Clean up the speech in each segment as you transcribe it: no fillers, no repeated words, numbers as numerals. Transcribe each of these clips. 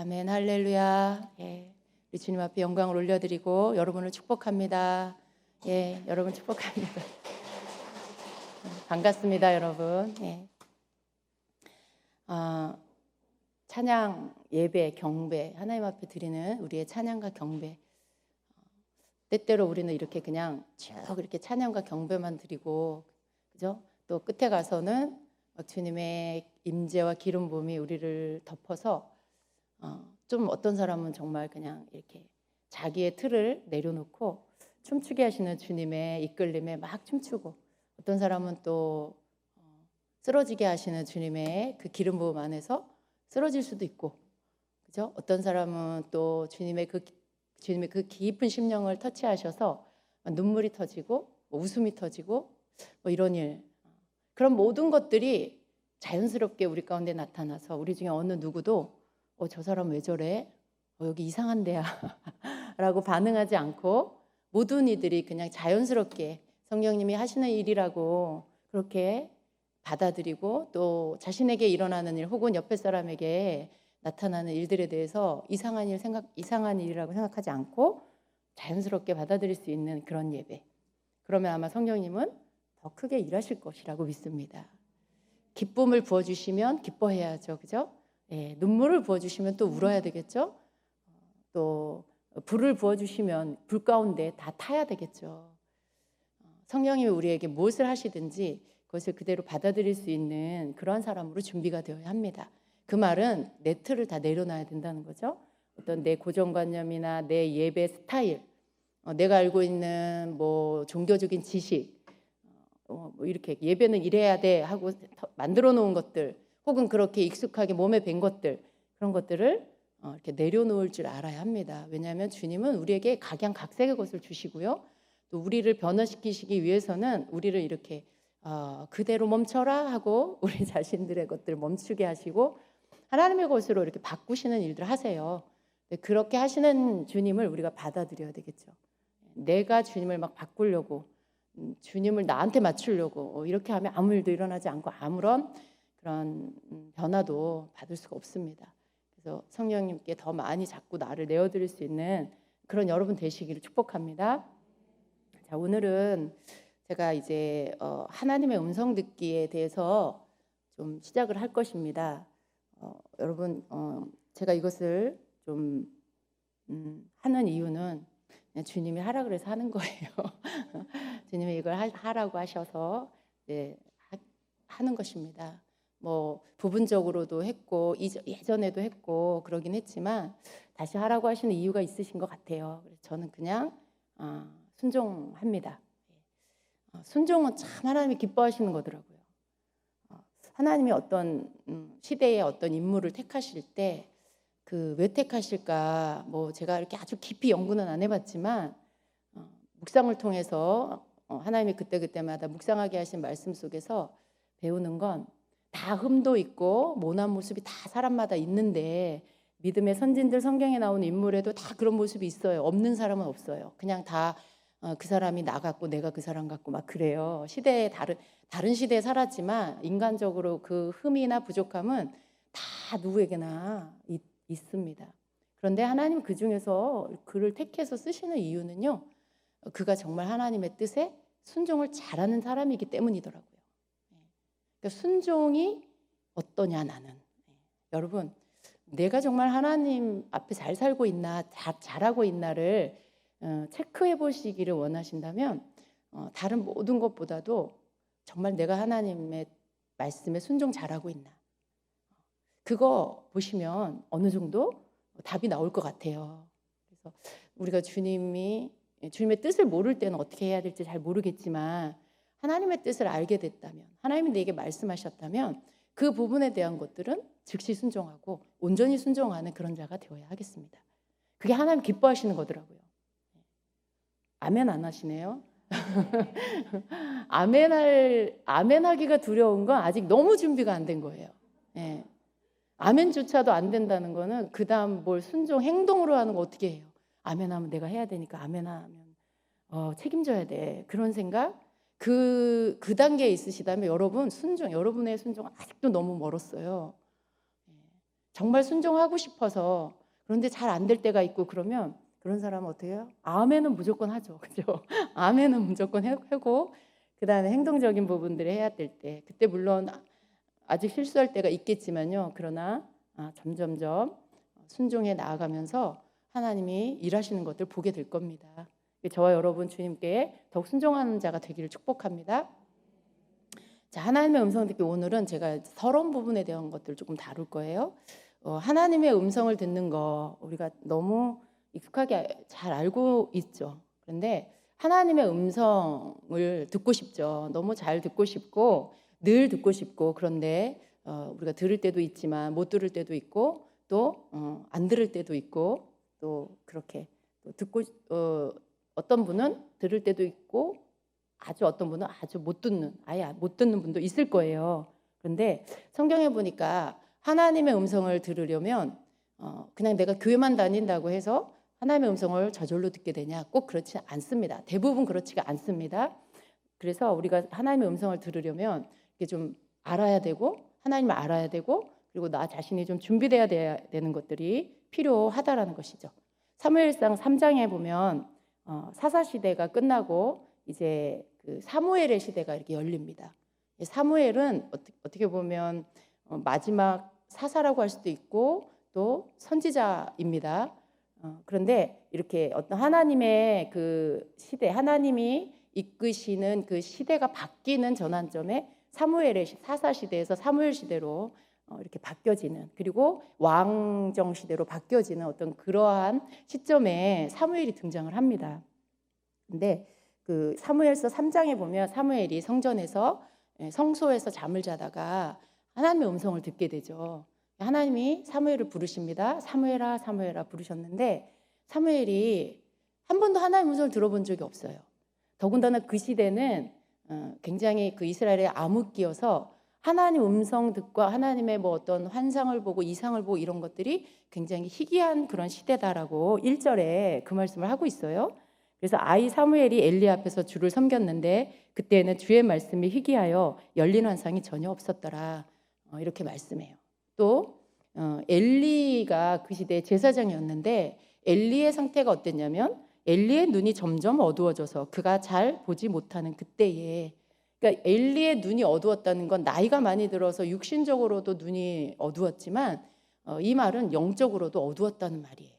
아멘, 할렐루야. 예, 우리 주님 앞에 영광을 올려드리고 여러분을 축복합니다. 예, 여러분 축복합니다. 반갑습니다, 여러분. 예. 찬양, 예배, 경배, 하나님 앞에 드리는 우리의 찬양과 경배. 때때로 우리는 이렇게 그냥 쭉 이렇게 찬양과 경배만 드리고, 그죠? 또 끝에 가서는 주님의 임재와 기름 부음이 우리를 덮어서 좀 어떤 사람은 정말 그냥 이렇게 자기의 틀을 내려놓고 춤추게 하시는 주님의 이끌림에 막 춤추고, 어떤 사람은 또 쓰러지게 하시는 주님의 그 기름 부음 안에서 쓰러질 수도 있고, 그죠? 어떤 사람은 또 주님의 그 깊은 심령을 터치하셔서 눈물이 터지고 웃음이 터지고 이런 일, 그런 모든 것들이 자연스럽게 우리 가운데 나타나서 우리 중에 어느 누구도 저 사람 왜 저래? 여기 이상한 데야 라고 반응하지 않고, 모든 이들이 그냥 자연스럽게 성령님이 하시는 일이라고 그렇게 받아들이고, 또 자신에게 일어나는 일 혹은 옆에 사람에게 나타나는 일들에 대해서 이상한 일이라고 생각하지 않고 자연스럽게 받아들일 수 있는 그런 예배. 그러면 아마 성령님은 더 크게 일하실 것이라고 믿습니다. 기쁨을 부어주시면 기뻐해야죠, 그죠? 예, 눈물을 부어주시면 또 울어야 되겠죠? 또 불을 부어주시면 불 가운데 다 타야 되겠죠. 성령님이 우리에게 무엇을 하시든지 그것을 그대로 받아들일 수 있는 그러한 사람으로 준비가 되어야 합니다. 그 말은 내 틀을 다 내려놔야 된다는 거죠. 어떤 내 고정관념이나 내 예배 스타일, 내가 알고 있는 뭐 종교적인 지식, 이렇게 예배는 이래야 돼 하고 만들어 놓은 것들, 혹은 그렇게 익숙하게 몸에 밴 것들, 그런 것들을 이렇게 내려놓을 줄 알아야 합니다. 왜냐하면 주님은 우리에게 각양각색의 것을 주시고요, 또 우리를 변화시키시기 위해서는 우리를 이렇게 그대로 멈춰라 하고 우리 자신들의 것들을 멈추게 하시고 하나님의 것으로 이렇게 바꾸시는 일들을 하세요. 그렇게 하시는 주님을 우리가 받아들여야 되겠죠. 내가 주님을 막 바꾸려고, 주님을 나한테 맞추려고 이렇게 하면 아무 일도 일어나지 않고 아무런 그런 변화도 받을 수가 없습니다. 그래서 성령님께 더 많이 자꾸 나를 내어드릴 수 있는 그런 여러분 되시기를 축복합니다. 자, 오늘은 제가 이제 하나님의 음성 듣기에 대해서 좀 시작을 할 것입니다. 여러분, 제가 이것을 좀 하는 이유는 그냥 주님이 하라 그래서 하는 거예요. 주님이 이걸 하라고 하셔서 하는 것입니다. 뭐 부분적으로도 했고 예전에도 했고 그러긴 했지만 다시 하라고 하시는 이유가 있으신 것 같아요. 그래서 저는 그냥 순종합니다. 순종은 참 하나님이 기뻐하시는 거더라고요. 하나님이 어떤 시대에 어떤 인물을 택하실 때 그 왜 택하실까, 뭐 제가 이렇게 아주 깊이 연구는 안 해봤지만 묵상을 통해서 하나님이 그때그때마다 묵상하게 하신 말씀 속에서 배우는 건, 다 흠도 있고 모난 모습이 다 사람마다 있는데, 믿음의 선진들 성경에 나오는 인물에도 다 그런 모습이 있어요. 없는 사람은 없어요. 그냥 다 그 사람이 나 같고 내가 그 사람 같고 막 그래요. 시대에 다른 시대에 살았지만 인간적으로 그 흠이나 부족함은 다 누구에게나 있습니다. 그런데 하나님 그 중에서 그를 택해서 쓰시는 이유는요, 그가 정말 하나님의 뜻에 순종을 잘하는 사람이기 때문이더라고요. 그러니까 순종이 어떠냐 나는. 여러분, 내가 정말 하나님 앞에 잘 살고 있나, 잘하고 있나를 체크해 보시기를 원하신다면 다른 모든 것보다도 정말 내가 하나님의 말씀에 순종 잘하고 있나, 그거 보시면 어느 정도 답이 나올 것 같아요. 그래서 우리가 주님의 뜻을 모를 때는 어떻게 해야 될지 잘 모르겠지만, 하나님의 뜻을 알게 됐다면, 하나님이 내게 말씀하셨다면 그 부분에 대한 것들은 즉시 순종하고 온전히 순종하는 그런 자가 되어야 하겠습니다. 그게 하나님 기뻐하시는 거더라고요. 아멘 안 하시네요. 아멘하기가 두려운 건 아직 너무 준비가 안 된 거예요. 예. 아멘조차도 안 된다는 거는 그 다음 뭘 순종 행동으로 하는 거 어떻게 해요? 아멘하면 내가 해야 되니까 아멘하면 책임져야 돼. 그런 생각? 그 단계에 있으시다면 여러분의 순종 아직도 너무 멀었어요. 정말 순종하고 싶어서 그런데 잘 안 될 때가 있고 그러면 그런 사람은 어떻게 해요? 아멘은 무조건 하죠. 그죠? 아멘은 무조건 하고 그다음에 행동적인 부분들을 해야 될 때 그때 물론 아직 실수할 때가 있겠지만요. 그러나 점점점 순종해 나아가면서 하나님이 일하시는 것들 보게 될 겁니다. 저와 여러분 주님께 더욱 순종하는 자가 되기를 축복합니다. 자, 하나님의 음성 듣기 오늘은 제가 서론 부분에 대한 것들을 조금 다룰 거예요. 하나님의 음성을 듣는 거 우리가 너무 익숙하게 잘 알고 있죠. 그런데 하나님의 음성을 듣고 싶죠. 너무 잘 듣고 싶고 늘 듣고 싶고 그런데 우리가 들을 때도 있지만 못 들을 때도 있고 또 안 들을 때도 있고 또 그렇게 또 듣고 어떤 분은 들을 때도 있고 아주 어떤 분은 아주 못 듣는 아예 못 듣는 분도 있을 거예요. 그런데 성경에 보니까 하나님의 음성을 들으려면 그냥 내가 교회만 다닌다고 해서 하나님의 음성을 저절로 듣게 되냐? 꼭 그렇지 않습니다. 대부분 그렇지가 않습니다. 그래서 우리가 하나님의 음성을 들으려면 이게 좀 알아야 되고 하나님을 알아야 되고 그리고 나 자신이 좀 준비돼야 되는 것들이 필요하다라는 것이죠. 사무엘상 3장에 보면 사사 시대가 끝나고 이제 그 사무엘의 시대가 이렇게 열립니다. 사무엘은 어떻게 보면 마지막 사사라고 할 수도 있고 또 선지자입니다. 그런데 이렇게 어떤 하나님의 그 시대, 하나님이 이끄시는 그 시대가 바뀌는 전환점에 사무엘의 사사 시대에서 사무엘 시대로 이렇게 바뀌어지는 그리고 왕정 시대로 바뀌어지는 어떤 그러한 시점에 사무엘이 등장을 합니다. 근데 그 사무엘서 3장에 보면 사무엘이 성소에서 잠을 자다가 하나님의 음성을 듣게 되죠. 하나님이 사무엘을 부르십니다. 사무엘아 사무엘아 부르셨는데 사무엘이 한 번도 하나님의 음성을 들어본 적이 없어요. 더군다나 그 시대는 굉장히 그 이스라엘의 암흑기여서 하나님 음성 듣고 하나님의 뭐 어떤 환상을 보고 이상을 보고 이런 것들이 굉장히 희귀한 그런 시대다라고 1절에 그 말씀을 하고 있어요. 그래서 아이 사무엘이 엘리 앞에서 주를 섬겼는데 그때는 주의 말씀이 희귀하여 열린 환상이 전혀 없었더라. 이렇게 말씀해요. 또 엘리가 그 시대의 제사장이었는데 엘리의 상태가 어땠냐면 엘리의 눈이 점점 어두워져서 그가 잘 보지 못하는 그때에 그러니까 엘리의 눈이 어두웠다는 건 나이가 많이 들어서 육신적으로도 눈이 어두웠지만 이 말은 영적으로도 어두웠다는 말이에요.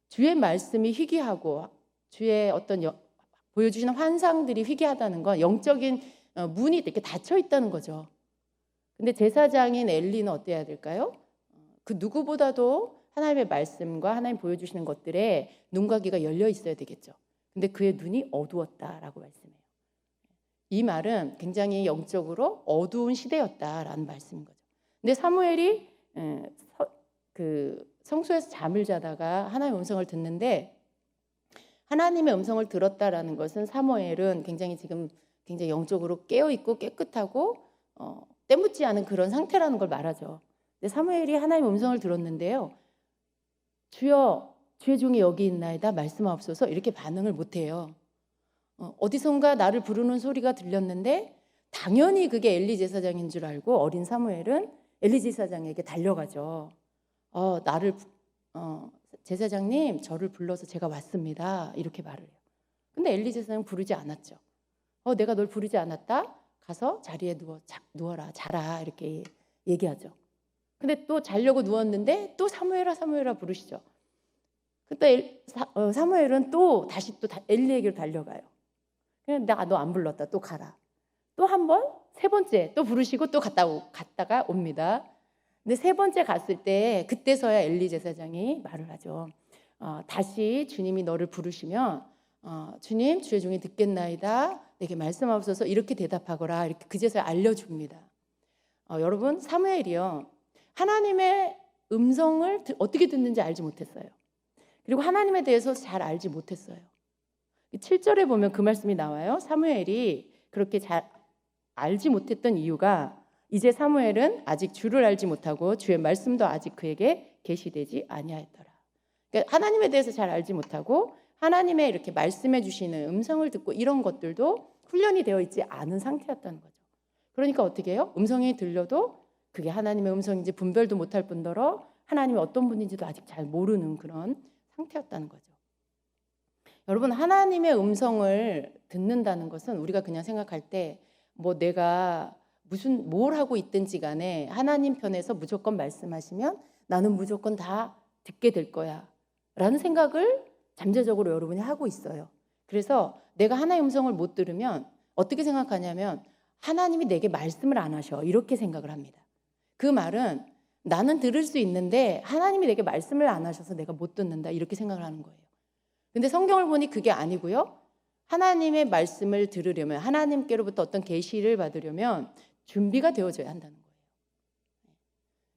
주의 말씀이 희귀하고 주의 어떤 보여주시는 환상들이 희귀하다는 건 영적인 문이 이렇게 닫혀 있다는 거죠. 근데 제사장인 엘리는 어때야 될까요? 그 누구보다도 하나님의 말씀과 하나님 보여주시는 것들에 눈과 귀가 열려 있어야 되겠죠. 근데 그의 눈이 어두웠다라고 말씀해요. 이 말은 굉장히 영적으로 어두운 시대였다라는 말씀인 거죠. 근데 사무엘이 그 성소에서 잠을 자다가 하나님의 음성을 듣는데 하나님의 음성을 들었다라는 것은 사무엘은 굉장히 영적으로 깨어 있고 깨끗하고 때묻지 않은 그런 상태라는 걸 말하죠. 근데 사무엘이 하나님의 음성을 들었는데요. 주여 주의 종이 여기 있나이다 말씀하옵소서 이렇게 반응을 못해요. 어디선가 나를 부르는 소리가 들렸는데 당연히 그게 엘리 제사장인 줄 알고 어린 사무엘은 엘리 제사장에게 달려가죠. 제사장님 저를 불러서 제가 왔습니다 이렇게 말을 해요. 근데 엘리 제사장은 부르지 않았죠. 내가 널 부르지 않았다? 가서 자리에 누워라 자라 이렇게 얘기하죠. 근데 또 자려고 누웠는데 또 사무엘아 사무엘아 부르시죠. 그때 사무엘은 또 다시 엘리에게로 달려가요. 그냥 나 너 안 불렀다 또 가라. 또 한 번 세 번째 또 부르시고 또 갔다가 옵니다. 근데 세 번째 갔을 때 그때서야 엘리 제사장이 말을 하죠. 다시 주님이 너를 부르시면 주님 주의 종이 듣겠나이다 내게 말씀하옵소서 이렇게 대답하거라 이렇게 그제서야 알려줍니다. 여러분 사무엘이요 하나님의 음성을 어떻게 듣는지 알지 못했어요. 그리고 하나님에 대해서 잘 알지 못했어요. 7절에 보면 그 말씀이 나와요. 사무엘이 그렇게 잘 알지 못했던 이유가 이제 사무엘은 아직 주를 알지 못하고 주의 말씀도 아직 그에게 계시되지 아니하였더라. 그러니까 하나님에 대해서 잘 알지 못하고 하나님의 이렇게 말씀해 주시는 음성을 듣고 이런 것들도 훈련이 되어 있지 않은 상태였다는 거죠. 그러니까 어떻게 해요? 음성이 들려도 그게 하나님의 음성인지 분별도 못할 뿐더러 하나님이 어떤 분인지도 아직 잘 모르는 그런 상태였다는 거죠. 여러분, 하나님의 음성을 듣는다는 것은 우리가 그냥 생각할 때 뭐 내가 무슨 뭘 하고 있든지 간에 하나님 편에서 무조건 말씀하시면 나는 무조건 다 듣게 될 거야 라는 생각을 잠재적으로 여러분이 하고 있어요. 그래서 내가 하나님의 음성을 못 들으면 어떻게 생각하냐면 하나님이 내게 말씀을 안 하셔 이렇게 생각을 합니다. 그 말은 나는 들을 수 있는데 하나님이 내게 말씀을 안 하셔서 내가 못 듣는다 이렇게 생각을 하는 거예요. 근데 성경을 보니 그게 아니고요. 하나님의 말씀을 들으려면 하나님께로부터 어떤 계시를 받으려면 준비가 되어져야 한다는 거예요.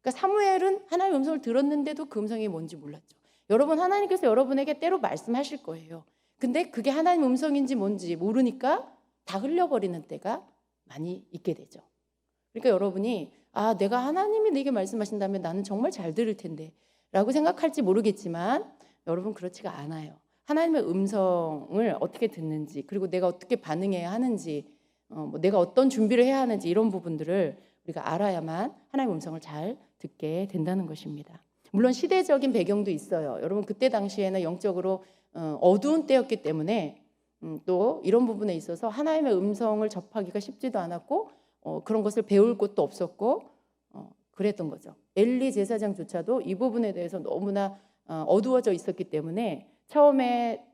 그러니까 사무엘은 하나님의 음성을 들었는데도 그 음성이 뭔지 몰랐죠. 여러분, 하나님께서 여러분에게 때로 말씀하실 거예요. 근데 그게 하나님 음성인지 뭔지 모르니까 다 흘려버리는 때가 많이 있게 되죠. 그러니까 여러분이 내가 하나님이 내게 말씀하신다면 나는 정말 잘 들을 텐데 라고 생각할지 모르겠지만 여러분 그렇지가 않아요. 하나님의 음성을 어떻게 듣는지 그리고 내가 어떻게 반응해야 하는지 뭐 내가 어떤 준비를 해야 하는지 이런 부분들을 우리가 알아야만 하나님의 음성을 잘 듣게 된다는 것입니다. 물론 시대적인 배경도 있어요. 여러분 그때 당시에는 영적으로 어두운 때였기 때문에 또 이런 부분에 있어서 하나님의 음성을 접하기가 쉽지도 않았고 그런 것을 배울 곳도 없었고 그랬던 거죠. 엘리 제사장조차도 이 부분에 대해서 너무나 어두워져 있었기 때문에 처음에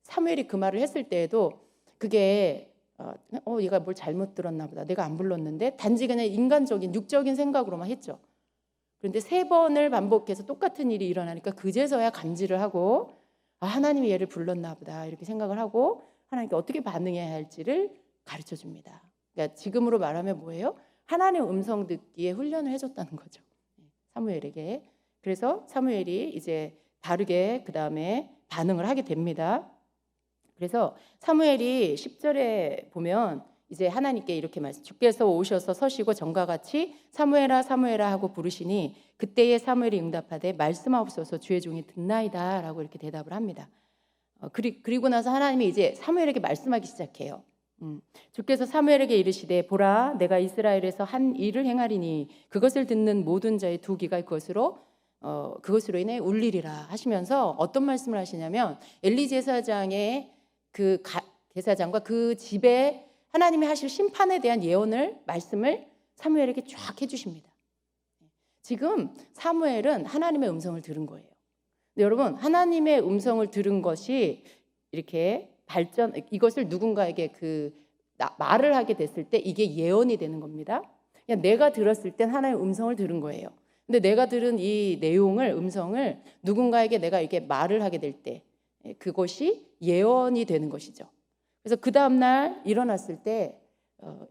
사무엘이 그 말을 했을 때에도 그게 얘가 뭘 잘못 들었나 보다. 내가 안 불렀는데 단지 그냥 인간적인 육적인 생각으로만 했죠. 그런데 3번을 반복해서 똑같은 일이 일어나니까 그제서야 감지를 하고 하나님이 얘를 불렀나 보다 이렇게 생각을 하고 하나님께 어떻게 반응해야 할지를 가르쳐 줍니다. 그러니까 지금으로 말하면 뭐예요? 하나님의 음성 듣기에 훈련을 해줬다는 거죠. 사무엘에게. 그래서 사무엘이 이제 다르게 그 다음에 반응을 하게 됩니다. 그래서 사무엘이 10절에 보면 이제 하나님께 이렇게 말씀, 주께서 오셔서 서시고 전과 같이 사무엘아 사무엘아 하고 부르시니 그때에 사무엘이 응답하되 말씀하옵소서 주의 종이 듣나이다 라고 이렇게 대답을 합니다. 그리고 나서 하나님이 이제 사무엘에게 말씀하기 시작해요. 주께서 사무엘에게 이르시되 보라 내가 이스라엘에서 한 일을 행하리니 그것을 듣는 모든 자의 두 귀가 그것으로 인해 울리리라 하시면서 어떤 말씀을 하시냐면 엘리 제사장의 그 제사장과 그 집에 하나님이 하실 심판에 대한 말씀을 사무엘에게 쫙 해주십니다. 지금 사무엘은 하나님의 음성을 들은 거예요. 근데 여러분 하나님의 음성을 들은 것이 이렇게 이것을 누군가에게 말을 하게 됐을 때 이게 예언이 되는 겁니다. 그냥 내가 들었을 땐 하나님의 음성을 들은 거예요. 근데 내가 들은 이 음성을 누군가에게 내가 이렇게 말을 하게 될 때 그것이 예언이 되는 것이죠. 그래서 그 다음날 일어났을 때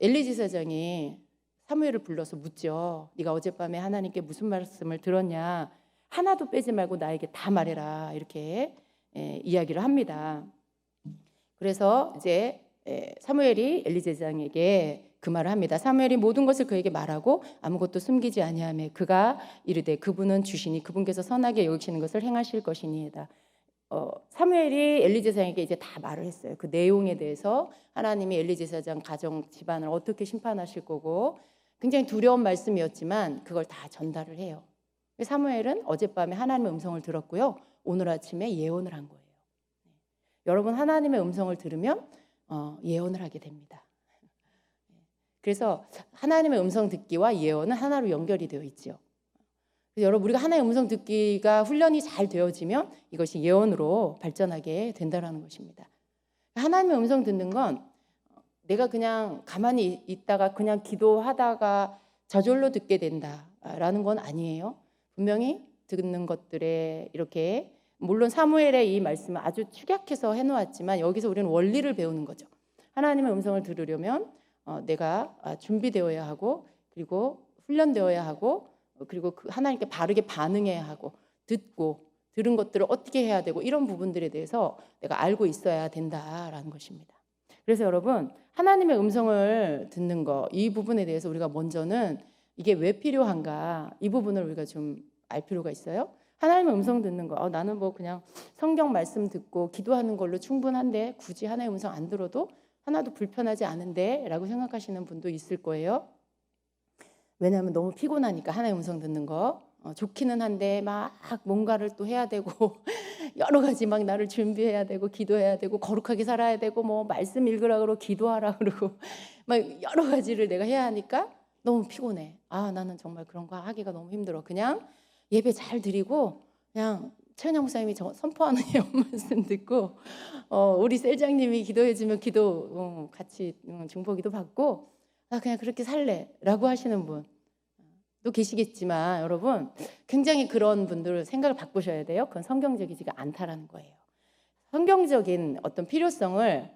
엘리 제사장이 사무엘을 불러서 묻죠. 네가 어젯밤에 하나님께 무슨 말씀을 들었냐? 하나도 빼지 말고 나에게 다 말해라. 이렇게 이야기를 합니다. 그래서 이제 사무엘이 엘리 제사장에게 그 말을 합니다. 사무엘이 모든 것을 그에게 말하고 아무것도 숨기지 아니하며 그가 이르되 그분은 주시니 그분께서 선하게 여기시는 것을 행하실 것이니이다. 사무엘이 엘리 제사장에게 이제 다 말을 했어요. 그 내용에 대해서 하나님이 엘리 제사장 가정 집안을 어떻게 심판하실 거고 굉장히 두려운 말씀이었지만 그걸 다 전달을 해요. 사무엘은 어젯밤에 하나님의 음성을 들었고요. 오늘 아침에 예언을 한 거예요. 여러분 하나님의 음성을 들으면 예언을 하게 됩니다. 그래서 하나님의 음성 듣기와 예언은 하나로 연결이 되어 있죠. 그래서 여러분 우리가 하나님의 음성 듣기가 훈련이 잘 되어지면 이것이 예언으로 발전하게 된다는 것입니다. 하나님의 음성 듣는 건 내가 그냥 가만히 있다가 그냥 기도하다가 저절로 듣게 된다라는 건 아니에요. 분명히 듣는 것들에 이렇게 물론 사무엘의 이 말씀은 아주 축약해서 해놓았지만 여기서 우리는 원리를 배우는 거죠. 하나님의 음성을 들으려면 내가 준비되어야 하고 그리고 훈련되어야 하고 그리고 하나님께 바르게 반응해야 하고 듣고 들은 것들을 어떻게 해야 되고 이런 부분들에 대해서 내가 알고 있어야 된다라는 것입니다. 그래서 여러분 하나님의 음성을 듣는 거 이 부분에 대해서 우리가 먼저는 이게 왜 필요한가 이 부분을 우리가 좀 알 필요가 있어요. 하나님의 음성 듣는 거 나는 뭐 그냥 성경 말씀 듣고 기도하는 걸로 충분한데 굳이 하나님의 음성 안 들어도 하나도 불편하지 않은데 라고 생각하시는 분도 있을 거예요. 왜냐하면 너무 피곤하니까 하나님의 음성 듣는 거. 좋기는 한데 막 뭔가를 또 해야 되고 여러 가지 막 나를 준비해야 되고 기도해야 되고 거룩하게 살아야 되고 뭐 말씀 읽으라 그러고 기도하라 그러고 막 여러 가지를 내가 해야 하니까 너무 피곤해. 나는 정말 그런 거 하기가 너무 힘들어. 그냥 예배 잘 드리고 그냥 최은영 목사님이 선포하는 예언 말씀 듣고 우리 셀장님이 기도해 주면 기도 같이 중보기도 받고 나 그냥 그렇게 살래라고 하시는 분 또 계시겠지만 여러분 굉장히 그런 분들 생각을 바꾸셔야 돼요. 그건 성경적이지가 않다라는 거예요. 성경적인 어떤 필요성을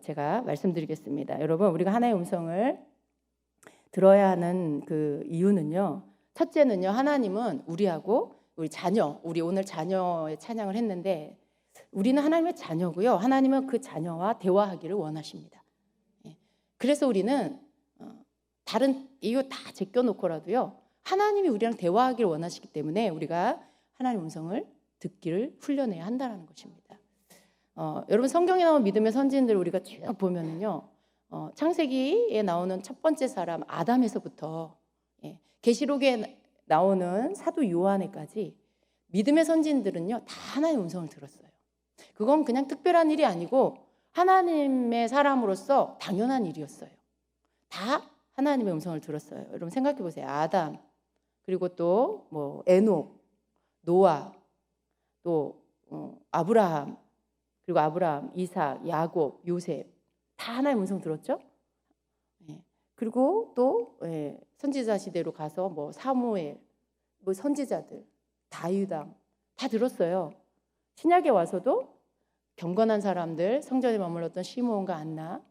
제가 말씀드리겠습니다. 여러분 우리가 하나님의 음성을 들어야 하는 그 이유는요. 첫째는요. 하나님은 우리하고 우리 자녀, 우리 오늘 자녀의 찬양을 했는데 우리는 하나님의 자녀고요. 하나님은 그 자녀와 대화하기를 원하십니다. 그래서 우리는 다른 이유 다 제껴놓고라도요. 하나님이 우리랑 대화하기를 원하시기 때문에 우리가 하나님의 음성을 듣기를 훈련해야 한다는 것입니다. 여러분 성경에 나온 믿음의 선지인들 우리가 쭉 보면은요. 창세기에 나오는 첫 번째 사람 아담에서부터 계시록에 나오는 사도 요한에까지 믿음의 선지인들은요. 다 하나님의 음성을 들었어요. 그건 그냥 특별한 일이 아니고 하나님의 사람으로서 당연한 일이었어요. 다 하나님의 음성을 들었어요. 여러분 생각해 보세요. 아담 그리고 또 뭐 에녹, 노아, 또 아브라함 그리고 아브라함, 이삭, 야곱, 요셉 다 하나님의 음성 들었죠? 그리고 또 선지자 시대로 가서 뭐 사무엘, 뭐 선지자들, 다윗왕 다 들었어요. 신약에 와서도 경건한 사람들, 성전에 머물렀던 시므온과 안나,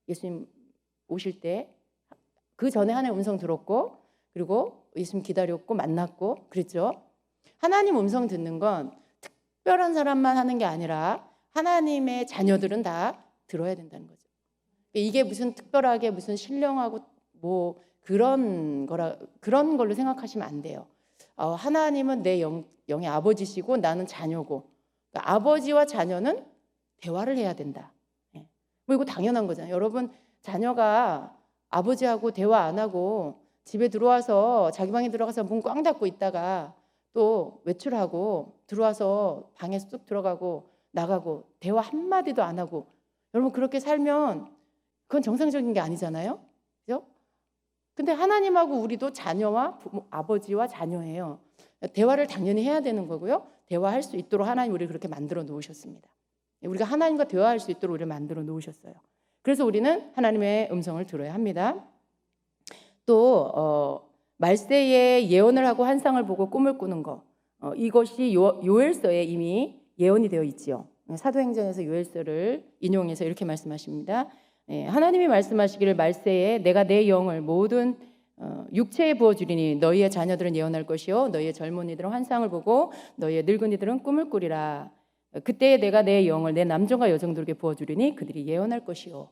예수님 오실 때 그 전에 하나님의 음성 들었고 그리고 예수님 기다렸고 만났고 그랬죠. 하나님 음성 듣는 건 특별한 사람만 하는 게 아니라 하나님의 자녀들은 다 들어야 된다는 거죠. 이게 무슨 특별하게 무슨 신령하고 뭐 그런 걸로 생각하시면 안 돼요. 하나님은 내 영의 아버지시고 나는 자녀고 그러니까 아버지와 자녀는 대화를 해야 된다. 뭐 이거 당연한 거잖아요. 여러분 자녀가 아버지하고 대화 안 하고 집에 들어와서 자기 방에 들어가서 문 꽝 닫고 있다가 또 외출하고 들어와서 방에 쑥 들어가고 나가고 대화 한마디도 안 하고 여러분 그렇게 살면 그건 정상적인 게 아니잖아요. 그죠? 근데 하나님하고 우리도 자녀와 아버지와 자녀예요. 대화를 당연히 해야 되는 거고요. 대화할 수 있도록 하나님 우리를 그렇게 만들어 놓으셨습니다. 우리가 하나님과 대화할 수 있도록 우리를 만들어 놓으셨어요. 그래서 우리는 하나님의 음성을 들어야 합니다. 또 말세에 예언을 하고 환상을 보고 꿈을 꾸는 것 이것이 요엘서에 이미 예언이 되어 있지요. 사도행전에서 요엘서를 인용해서 이렇게 말씀하십니다. 하나님이 말씀하시기를 말세에 내가 내 영을 모든 육체에 부어주리니 너희의 자녀들은 예언할 것이요 너희의 젊은이들은 환상을 보고 너희의 늙은이들은 꿈을 꾸리라. 그때 내가 내 영을 내 남종과 여종들에게 부어주리니 그들이 예언할 것이요.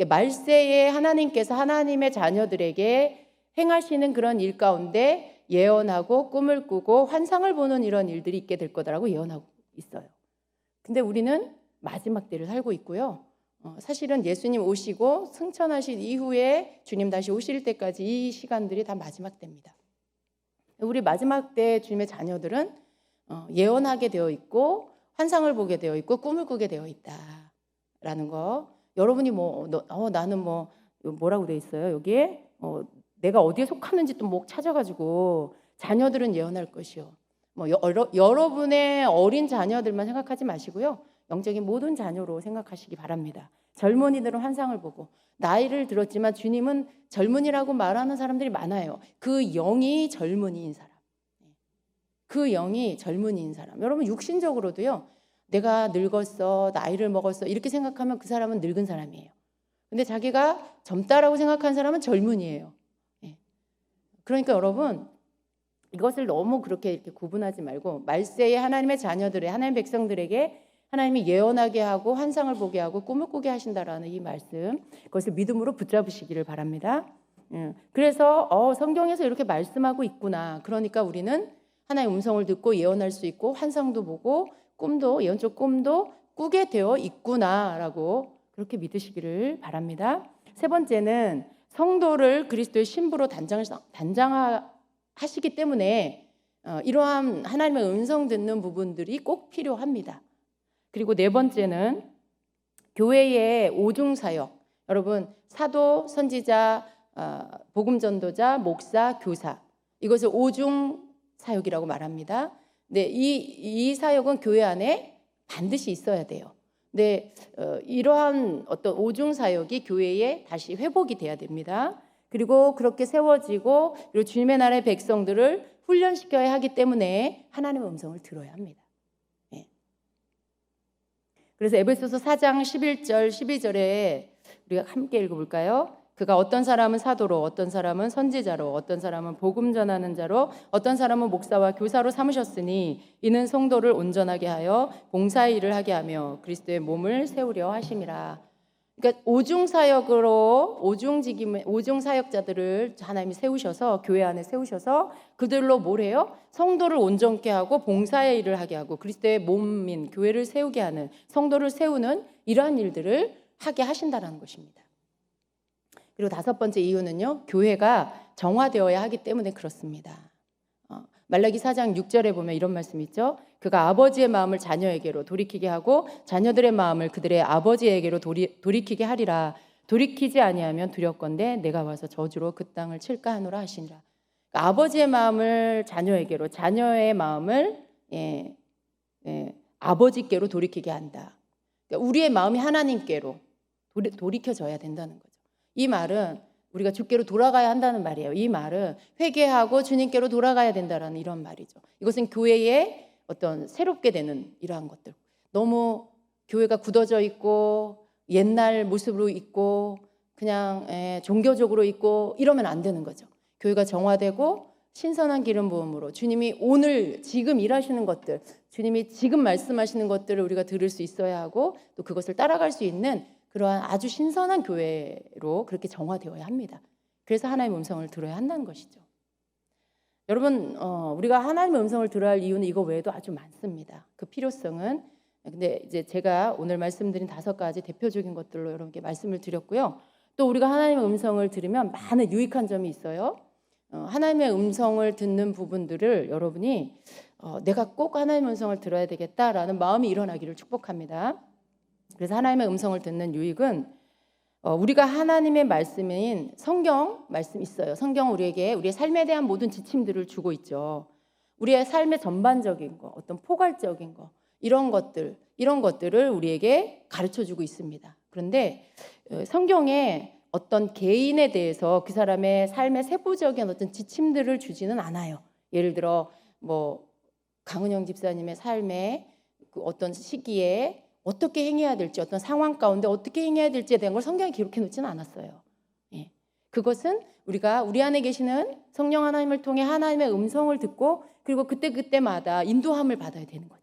말세에 하나님께서 하나님의 자녀들에게 행하시는 그런 일 가운데 예언하고 꿈을 꾸고 환상을 보는 이런 일들이 있게 될 거다라고 예언하고 있어요. 근데 우리는 마지막 때를 살고 있고요. 사실은 예수님 오시고 승천하신 이후에 주님 다시 오실 때까지 이 시간들이 다 마지막 때입니다. 우리 마지막 때 주님의 자녀들은 예언하게 되어 있고 환상을 보게 되어 있고 꿈을 꾸게 되어 있다라는 거. 여러분이 나는 뭐라고 되어 있어요? 여기에 내가 어디에 속하는지 또 뭐 찾아가지고 자녀들은 예언할 것이요. 여러분의 어린 자녀들만 생각하지 마시고요. 영적인 모든 자녀로 생각하시기 바랍니다. 젊은이들은 환상을 보고 나이를 들었지만 주님은 젊은이라고 말하는 사람들이 많아요. 그 영이 젊은이인 사람. 그 영이 젊은이인 사람. 여러분 육신적으로도요. 내가 늙었어, 나이를 먹었어 이렇게 생각하면 그 사람은 늙은 사람이에요. 근데 자기가 젊다라고 생각하는 사람은 젊은이에요. 그러니까 여러분 이것을 너무 그렇게 이렇게 구분하지 말고 말세에 하나님의 자녀들의 하나님의 백성들에게 하나님이 예언하게 하고 환상을 보게 하고 꿈을 꾸게 하신다라는 이 말씀 그것을 믿음으로 붙잡으시기를 바랍니다. 그래서 성경에서 이렇게 말씀하고 있구나. 그러니까 우리는 하나님의 음성을 듣고 예언할 수 있고 환상도 보고 꿈도 예언적 꿈도 꾸게 되어 있구나라고 그렇게 믿으시기를 바랍니다. 세 번째는 성도를 그리스도의 신부로 단장하시기 때문에 이러한 하나님의 음성 듣는 부분들이 꼭 필요합니다. 그리고 네 번째는 교회의 오중사역. 여러분, 사도, 선지자, 복음전도자, 목사, 교사, 이것을 오중사역이라고 말합니다. 네, 이 사역은 교회 안에 반드시 있어야 돼요. 네, 이러한 어떤 오중사역이 교회에 다시 회복이 돼야 됩니다. 그리고 그렇게 세워지고, 그리고 주님의 나라의 백성들을 훈련시켜야 하기 때문에 하나님의 음성을 들어야 합니다. 네. 그래서 에베소서 4장 11절 12절에 우리가 함께 읽어볼까요? 그가 어떤 사람은 사도로, 어떤 사람은 선지자로, 어떤 사람은 복음 전하는 자로, 어떤 사람은 목사와 교사로 삼으셨으니 이는 성도를 온전하게 하여 봉사의 일을 하게 하며 그리스도의 몸을 세우려 하심이라. 그러니까 오중 사역자들을 하나님이 세우셔서 교회 안에 세우셔서 그들로 뭘 해요? 성도를 온전케 하고 봉사의 일을 하게 하고 그리스도의 몸인 교회를 세우게 하는, 성도를 세우는 이러한 일들을 하게 하신다는 것입니다. 그리고 다섯 번째 이유는요, 교회가 정화되어야 하기 때문에 그렇습니다. 말라기 4장 6절에 보면 이런 말씀이 있죠. 그가 아버지의 마음을 자녀에게로 돌이키게 하고 자녀들의 마음을 그들의 아버지에게로 돌이키게 하리라. 돌이키지 아니하면 두렵건대 내가 와서 저주로 그 땅을 칠까 하노라 하시니라. 그러니까 아버지의 마음을 자녀에게로, 자녀의 마음을 아버지께로 돌이키게 한다. 그러니까 우리의 마음이 하나님께로 돌이켜져야 된다는 거죠. 이 말은 우리가 주께로 돌아가야 한다는 말이에요. 이 말은 회개하고 주님께로 돌아가야 된다는 이런 말이죠. 이것은 교회의 어떤 새롭게 되는 이러한 것들. 너무 교회가 굳어져 있고 옛날 모습으로 있고 그냥 종교적으로 있고 이러면 안 되는 거죠. 교회가 정화되고 신선한 기름 부음으로 주님이 오늘 지금 일하시는 것들, 주님이 지금 말씀하시는 것들을 우리가 들을 수 있어야 하고 또 그것을 따라갈 수 있는 그러한 아주 신선한 교회로 그렇게 정화되어야 합니다. 그래서 하나님의 음성을 들어야 한다는 것이죠. 여러분, 우리가 하나님의 음성을 들어야 할 이유는 이거 외에도 아주 많습니다. 그 필요성은. 근데 이제 제가 오늘 말씀드린 5가지 대표적인 것들로 여러분께 말씀을 드렸고요. 또 우리가 하나님의 음성을 들으면 많은 유익한 점이 있어요. 하나님의 음성을 듣는 부분들을 여러분이 내가 꼭 하나님의 음성을 들어야 되겠다라는 마음이 일어나기를 축복합니다. 그래서 하나님의 음성을 듣는 유익은 우리가 하나님의 말씀인 성경 말씀 있어요. 성경은 우리에게 우리의 삶에 대한 모든 지침들을 주고 있죠. 우리의 삶의 전반적인 거, 어떤 포괄적인 거, 이런 것들을 우리에게 가르쳐주고 있습니다. 그런데 성경에 어떤 개인에 대해서 그 사람의 삶의 세부적인 어떤 지침들을 주지는 않아요. 예를 들어 강은영 집사님의 삶의 그 어떤 시기에 어떻게 행해야 될지, 어떤 상황 가운데 어떻게 행해야 될지에 대한 걸 성경에 기록해 놓지는 않았어요. 그것은 우리가 우리 안에 계시는 성령 하나님을 통해 하나님의 음성을 듣고 그리고 그때마다 인도함을 받아야 되는 거죠.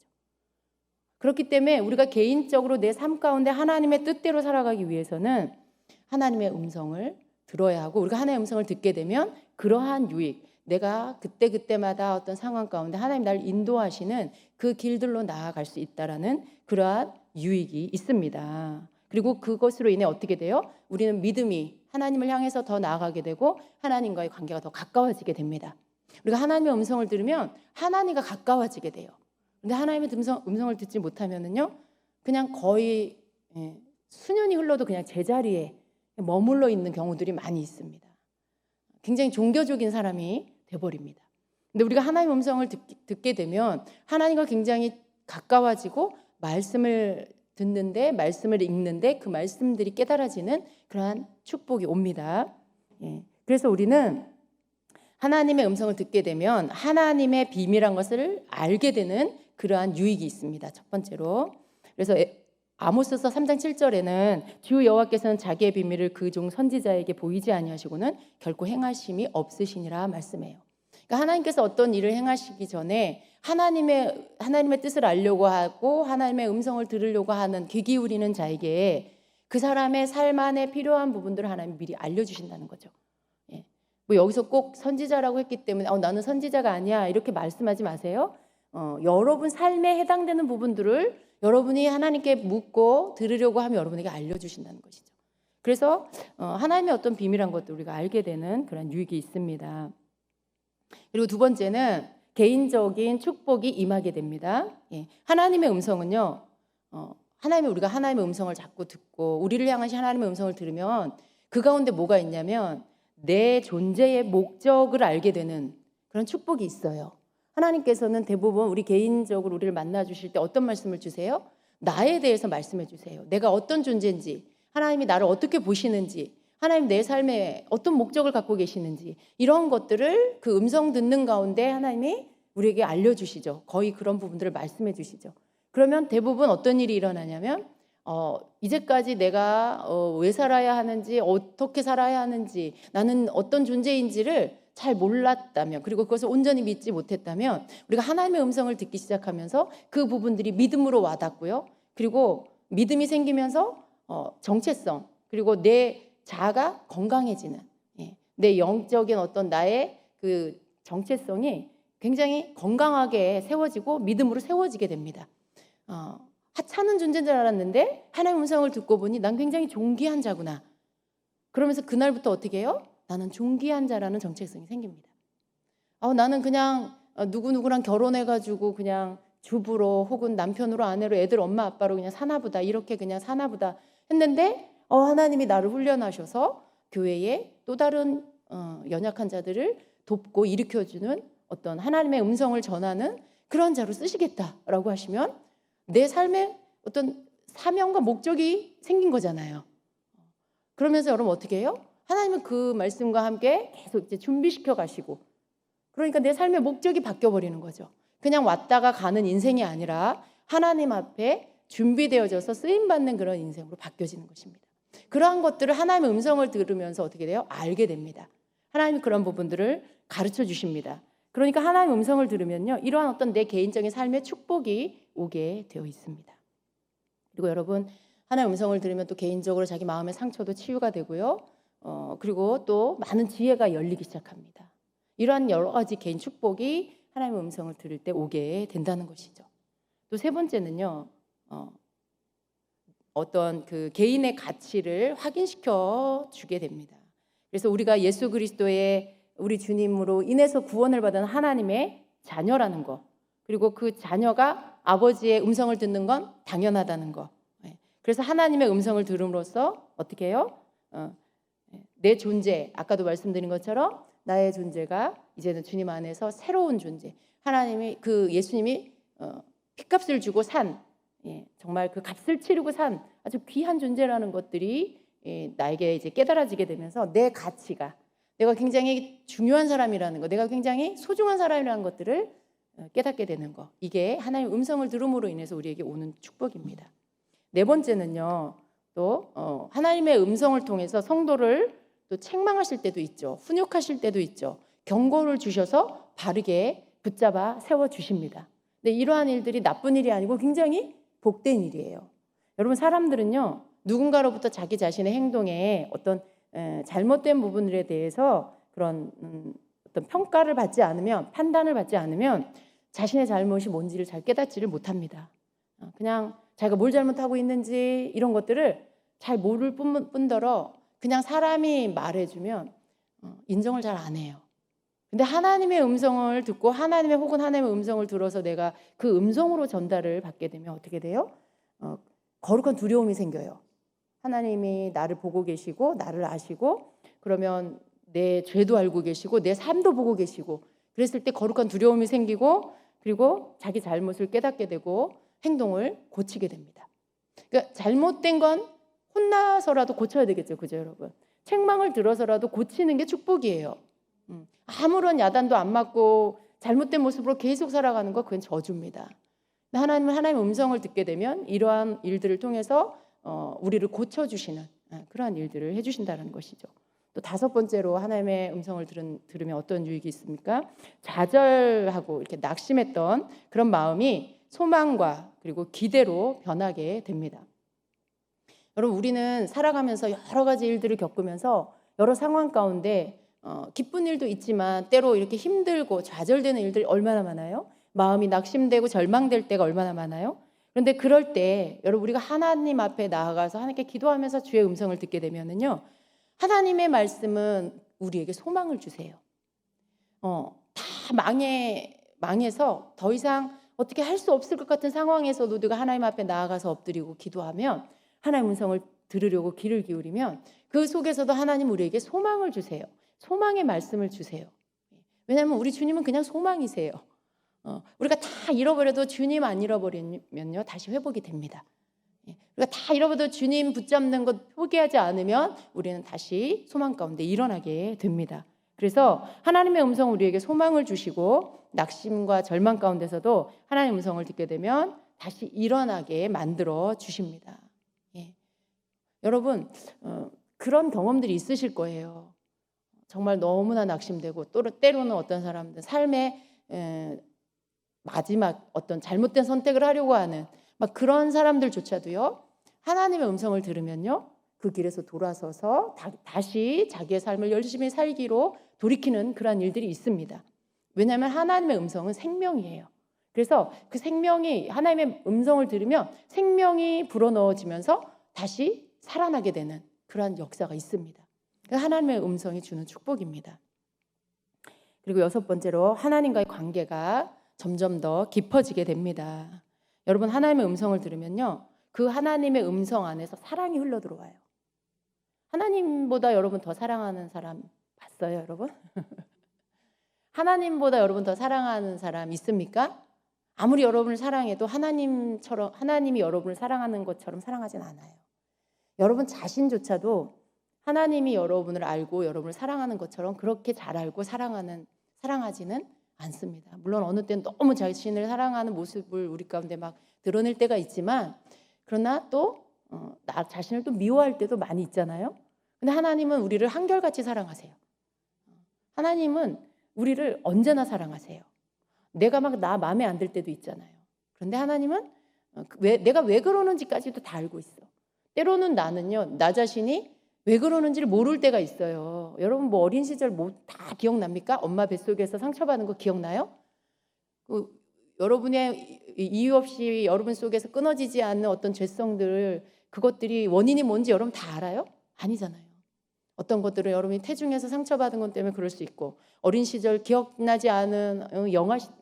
그렇기 때문에 우리가 개인적으로 내 삶 가운데 하나님의 뜻대로 살아가기 위해서는 하나님의 음성을 들어야 하고, 우리가 하나님의 음성을 듣게 되면 그러한 유익, 내가 그때마다 어떤 상황 가운데 하나님 나를 인도하시는 그 길들로 나아갈 수 있다라는 그러한 유익이 있습니다. 그리고 그것으로 인해 어떻게 돼요? 우리는 믿음이 하나님을 향해서 더 나아가게 되고 하나님과의 관계가 더 가까워지게 됩니다. 우리가 하나님의 음성을 들으면 하나님과 가까워지게 돼요. 근데 하나님의 음성을 듣지 못하면은요, 그냥 거의 수년이 흘러도 그냥 제자리에 머물러 있는 경우들이 많이 있습니다. 굉장히 종교적인 사람이 돼버립니다. 근데 우리가 하나님의 음성을 듣게 되면 하나님과 굉장히 가까워지고 말씀을 듣는데, 말씀을 읽는데 그 말씀들이 깨달아지는 그러한 축복이 옵니다. 그래서 우리는 하나님의 음성을 듣게 되면 하나님의 비밀한 것을 알게 되는 그러한 유익이 있습니다. 첫 번째로. 그래서 아모스서 3장 7절에는 주 여호와께서는 자기의 비밀을 그 종 선지자에게 보이지 아니하시고는 결코 행하심이 없으시니라 말씀해요. 그러니까 하나님께서 어떤 일을 행하시기 전에 하나님의 뜻을 알려고 하고 하나님의 음성을 들으려고 하는 귀 기울이는 자에게 그 사람의 삶 안에 필요한 부분들을 하나님이 미리 알려주신다는 거죠. 여기서 꼭 선지자라고 했기 때문에 나는 선지자가 아니야 이렇게 말씀하지 마세요. 여러분 삶에 해당되는 부분들을 여러분이 하나님께 묻고 들으려고 하면 여러분에게 알려주신다는 것이죠. 그래서 하나님의 어떤 비밀한 것도 우리가 알게 되는 그런 유익이 있습니다. 그리고 두 번째는 개인적인 축복이 임하게 됩니다. 예. 하나님의 음성은요, 우리가 하나님의 음성을 자꾸 듣고 우리를 향하신 하나님의 음성을 들으면 그 가운데 뭐가 있냐면 내 존재의 목적을 알게 되는 그런 축복이 있어요. 하나님께서는 대부분 우리 개인적으로 우리를 만나 주실 때 어떤 말씀을 주세요? 나에 대해서 말씀해 주세요. 내가 어떤 존재인지, 하나님이 나를 어떻게 보시는지, 하나님 내 삶에 어떤 목적을 갖고 계시는지, 이런 것들을 그 음성 듣는 가운데 하나님이 우리에게 알려주시죠. 거의 그런 부분들을 말씀해 주시죠. 그러면 대부분 어떤 일이 일어나냐면 이제까지 내가 왜 살아야 하는지, 어떻게 살아야 하는지, 나는 어떤 존재인지를 잘 몰랐다면, 그리고 그것을 온전히 믿지 못했다면 우리가 하나님의 음성을 듣기 시작하면서 그 부분들이 믿음으로 와닿고요. 그리고 믿음이 생기면서 정체성, 그리고 내 자아가 건강해지는, 내 영적인 어떤 나의 그 정체성이 굉장히 건강하게 세워지고 믿음으로 세워지게 됩니다. 하찮은 존재인 줄 알았는데 하나님의 음성을 듣고 보니 난 굉장히 존귀한 자구나. 그러면서 그날부터 어떻게 해요? 나는 존귀한 자라는 정체성이 생깁니다. 나는 그냥 누구누구랑 결혼해가지고 그냥 주부로 혹은 남편으로 아내로 애들 엄마 아빠로 그냥 사나보다, 이렇게 그냥 사나보다 했는데 하나님이 나를 훈련하셔서 교회에 또 다른 연약한 자들을 돕고 일으켜주는 어떤 하나님의 음성을 전하는 그런 자로 쓰시겠다라고 하시면 내 삶에 어떤 사명과 목적이 생긴 거잖아요. 그러면서 여러분 어떻게 해요? 하나님은 그 말씀과 함께 계속 이제 준비시켜 가시고, 그러니까 내 삶의 목적이 바뀌어 버리는 거죠. 그냥 왔다가 가는 인생이 아니라 하나님 앞에 준비되어져서 쓰임 받는 그런 인생으로 바뀌어지는 것입니다. 그러한 것들을 하나님의 음성을 들으면서 어떻게 돼요? 알게 됩니다. 하나님이 그런 부분들을 가르쳐 주십니다. 그러니까 하나님의 음성을 들으면요, 이러한 어떤 내 개인적인 삶의 축복이 오게 되어 있습니다. 그리고 여러분, 하나님의 음성을 들으면 또 개인적으로 자기 마음의 상처도 치유가 되고요. 그리고 또 많은 지혜가 열리기 시작합니다. 이러한 여러 가지 개인 축복이 하나님의 음성을 들을 때 오게 된다는 것이죠. 또 세 번째는요, 어떤 그 개인의 가치를 확인시켜 주게 됩니다. 그래서 우리가 예수 그리스도의 우리 주님으로 인해서 구원을 받은 하나님의 자녀라는 것, 그리고 그 자녀가 아버지의 음성을 듣는 건 당연하다는 것. 그래서 하나님의 음성을 들음으로써 어떻게 해요? 내 존재, 아까도 말씀드린 것처럼 나의 존재가 이제는 주님 안에서 새로운 존재, 하나님이 그 예수님이 핏값을 주고 산, 정말 그 값을 치르고 산 아주 귀한 존재라는 것들이 나에게 이제 깨달아지게 되면서 내 가치가, 내가 굉장히 중요한 사람이라는 것, 내가 굉장히 소중한 사람이라는 것들을 깨닫게 되는 것, 이게 하나님의 음성을 들음으로 인해서 우리에게 오는 축복입니다. 네 번째는요, 또 하나님의 음성을 통해서 성도를 또 책망하실 때도 있죠. 훈육하실 때도 있죠. 경고를 주셔서 바르게 붙잡아 세워주십니다. 근데 이러한 일들이 나쁜 일이 아니고 굉장히 복된 일이에요. 여러분, 사람들은요, 누군가로부터 자기 자신의 행동에 어떤 잘못된 부분들에 대해서 그런 어떤 평가를 받지 않으면, 판단을 받지 않으면 자신의 잘못이 뭔지를 잘 깨닫지를 못합니다. 그냥 자기가 뭘 잘못하고 있는지 이런 것들을 잘 모를 뿐더러 그냥 사람이 말해주면 인정을 잘 안 해요. 근데 하나님의 음성을 듣고 혹은 하나님의 음성을 들어서 내가 그 음성으로 전달을 받게 되면 어떻게 돼요? 거룩한 두려움이 생겨요. 하나님이 나를 보고 계시고 나를 아시고, 그러면 내 죄도 알고 계시고 내 삶도 보고 계시고, 그랬을 때 거룩한 두려움이 생기고, 그리고 자기 잘못을 깨닫게 되고 행동을 고치게 됩니다. 그러니까 잘못된 건 혼나서라도 고쳐야 되겠죠. 그죠, 여러분? 책망을 들어서라도 고치는 게 축복이에요. 아무런 야단도 안 맞고 잘못된 모습으로 계속 살아가는 거, 그건 저주입니다. 하나님은 하나님의 음성을 듣게 되면 이러한 일들을 통해서 우리를 고쳐주시는 그러한 일들을 해주신다는 것이죠. 또 다섯 번째로 하나님의 음성을 들으면 어떤 유익이 있습니까? 좌절하고 이렇게 낙심했던 그런 마음이 소망과 그리고 기대로 변하게 됩니다. 여러분, 우리는 살아가면서 여러 가지 일들을 겪으면서 여러 상황 가운데 기쁜 일도 있지만 때로 이렇게 힘들고 좌절되는 일들이 얼마나 많아요? 마음이 낙심되고 절망될 때가 얼마나 많아요? 그런데 그럴 때 여러분 우리가 하나님 앞에 나아가서 하나님께 기도하면서 주의 음성을 듣게 되면은요, 하나님의 말씀은 우리에게 소망을 주세요. 다 망해서 더 이상 어떻게 할 수 없을 것 같은 상황에서도 우리가 하나님 앞에 나아가서 엎드리고 기도하면, 하나님의 음성을 들으려고 귀를 기울이면 그 속에서도 하나님 우리에게 소망을 주세요. 소망의 말씀을 주세요. 왜냐하면 우리 주님은 그냥 소망이세요. 우리가 다 잃어버려도 주님 안 잃어버리면요, 다시 회복이 됩니다. 우리가 다 잃어버려도 주님 붙잡는 것 포기하지 않으면 우리는 다시 소망 가운데 일어나게 됩니다. 그래서 하나님의 음성 우리에게 소망을 주시고 낙심과 절망 가운데서도 하나님의 음성을 듣게 되면 다시 일어나게 만들어 주십니다. 여러분 그런 경험들이 있으실 거예요. 정말 너무나 낙심되고, 또 때로는 어떤 사람들은 삶의 마지막 어떤 잘못된 선택을 하려고 하는 막 그런 사람들조차도요, 하나님의 음성을 들으면요, 그 길에서 돌아서서 다시 자기의 삶을 열심히 살기로 돌이키는 그러한 일들이 있습니다. 왜냐하면 하나님의 음성은 생명이에요. 그래서 그 생명이, 하나님의 음성을 들으면 생명이 불어넣어지면서 다시 살아나게 되는 그러한 역사가 있습니다. 하나님의 음성이 주는 축복입니다. 그리고 6번째로 하나님과의 관계가 점점 더 깊어지게 됩니다. 여러분 하나님의 음성을 들으면요, 그 하나님의 음성 안에서 사랑이 흘러들어와요. 하나님보다 여러분 더 사랑하는 사람 봤어요, 여러분? 하나님보다 여러분 더 사랑하는 사람 있습니까? 아무리 여러분을 사랑해도 하나님이 여러분을 사랑하는 것처럼 사랑하진 않아요. 여러분 자신조차도 하나님이 여러분을 알고 여러분을 사랑하는 것처럼 그렇게 잘 알고 사랑하지는 않습니다. 물론 어느 때는 너무 자신을 사랑하는 모습을 우리 가운데 막 드러낼 때가 있지만, 그러나 또 나 자신을 또 미워할 때도 많이 있잖아요. 근데 하나님은 우리를 한결같이 사랑하세요. 하나님은 우리를 언제나 사랑하세요. 내가 막 나 마음에 안 들 때도 있잖아요. 그런데 하나님은 내가 왜 그러는지까지도 다 알고 있어. 때로는 나는요, 나 자신이 왜 그러는지를 모를 때가 있어요. 여러분 뭐 어린 시절 뭐 다 기억납니까? 엄마 뱃속에서 상처받은 거 기억나요? 여러분의 이유 없이 여러분 속에서 끊어지지 않는 어떤 죄성들, 그것들이 원인이 뭔지 여러분 다 알아요? 아니잖아요. 어떤 것들은 여러분이 태중에서 상처받은 것 때문에 그럴 수 있고, 어린 시절 기억나지 않은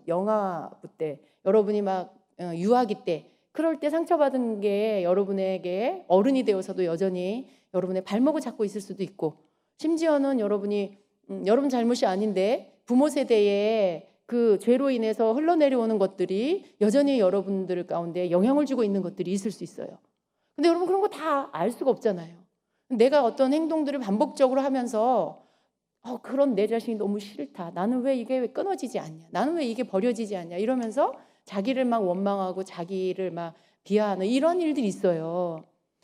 영아부 때, 여러분이 막 유아기 때, 그럴 때 상처받은 게 여러분에게 어른이 되어서도 여전히 여러분의 발목을 잡고 있을 수도 있고, 심지어는 여러분이 여러분 잘못이 아닌데 부모 세대에 그 죄로 인해서 흘러내려오는 것들이 여전히 여러분들 가운데 영향을 주고 있는 것들이 있을 수 있어요. 근데 여러분 그런 거 다 알 수가 없잖아요. 내가 어떤 행동들을 반복적으로 하면서 그런 내 자신이 너무 싫다. 나는 왜 이게 끊어지지 않냐. 나는 왜 이게 버려지지 않냐. 이러면서 자기를 막 원망하고 자기를 막 비하하는 이런 일들이 있어요.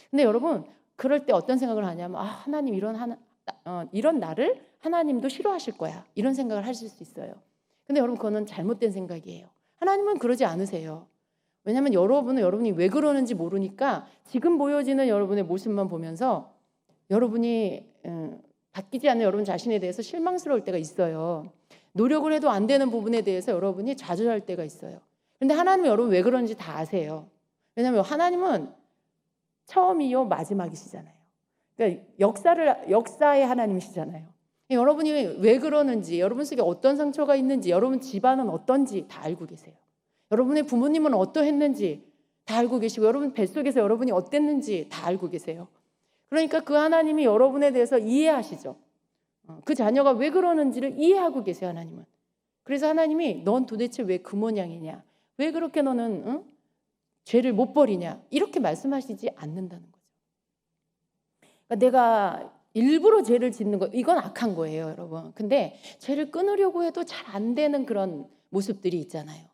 근데 여러분 그럴 때 어떤 생각을 하냐면, 하나님 이런 나를 하나님도 싫어하실 거야. 이런 생각을 하실 수 있어요. 근데 여러분 그거는 잘못된 생각이에요. 하나님은 그러지 않으세요. 왜냐하면 여러분이 왜 그러는지 모르니까 지금 보여지는 여러분의 모습만 보면서 여러분이 바뀌지 않는 여러분 자신에 대해서 실망스러울 때가 있어요. 노력을 해도 안 되는 부분에 대해서 여러분이 좌절할 때가 있어요. 그런데 하나님은 여러분 왜 그런지 다 아세요. 왜냐하면 하나님은 처음이요 마지막이시잖아요. 그러니까 역사의 하나님이시잖아요. 여러분이 왜 그러는지, 여러분 속에 어떤 상처가 있는지, 여러분 집안은 어떤지 다 알고 계세요. 여러분의 부모님은 어떠했는지 다 알고 계시고, 여러분 뱃속에서 여러분이 어땠는지 다 알고 계세요. 그러니까 그 하나님이 여러분에 대해서 이해하시죠. 그 자녀가 왜 그러는지를 이해하고 계세요, 하나님은. 그래서 하나님이 넌 도대체 왜 그 모양이냐, 왜 그렇게 너는 죄를 못 버리냐, 이렇게 말씀하시지 않는다는 거죠. 그러니까 내가 일부러 죄를 짓는 거, 이건 악한 거예요, 여러분. 근데 죄를 끊으려고 해도 잘 안 되는 그런 모습들이 있잖아요.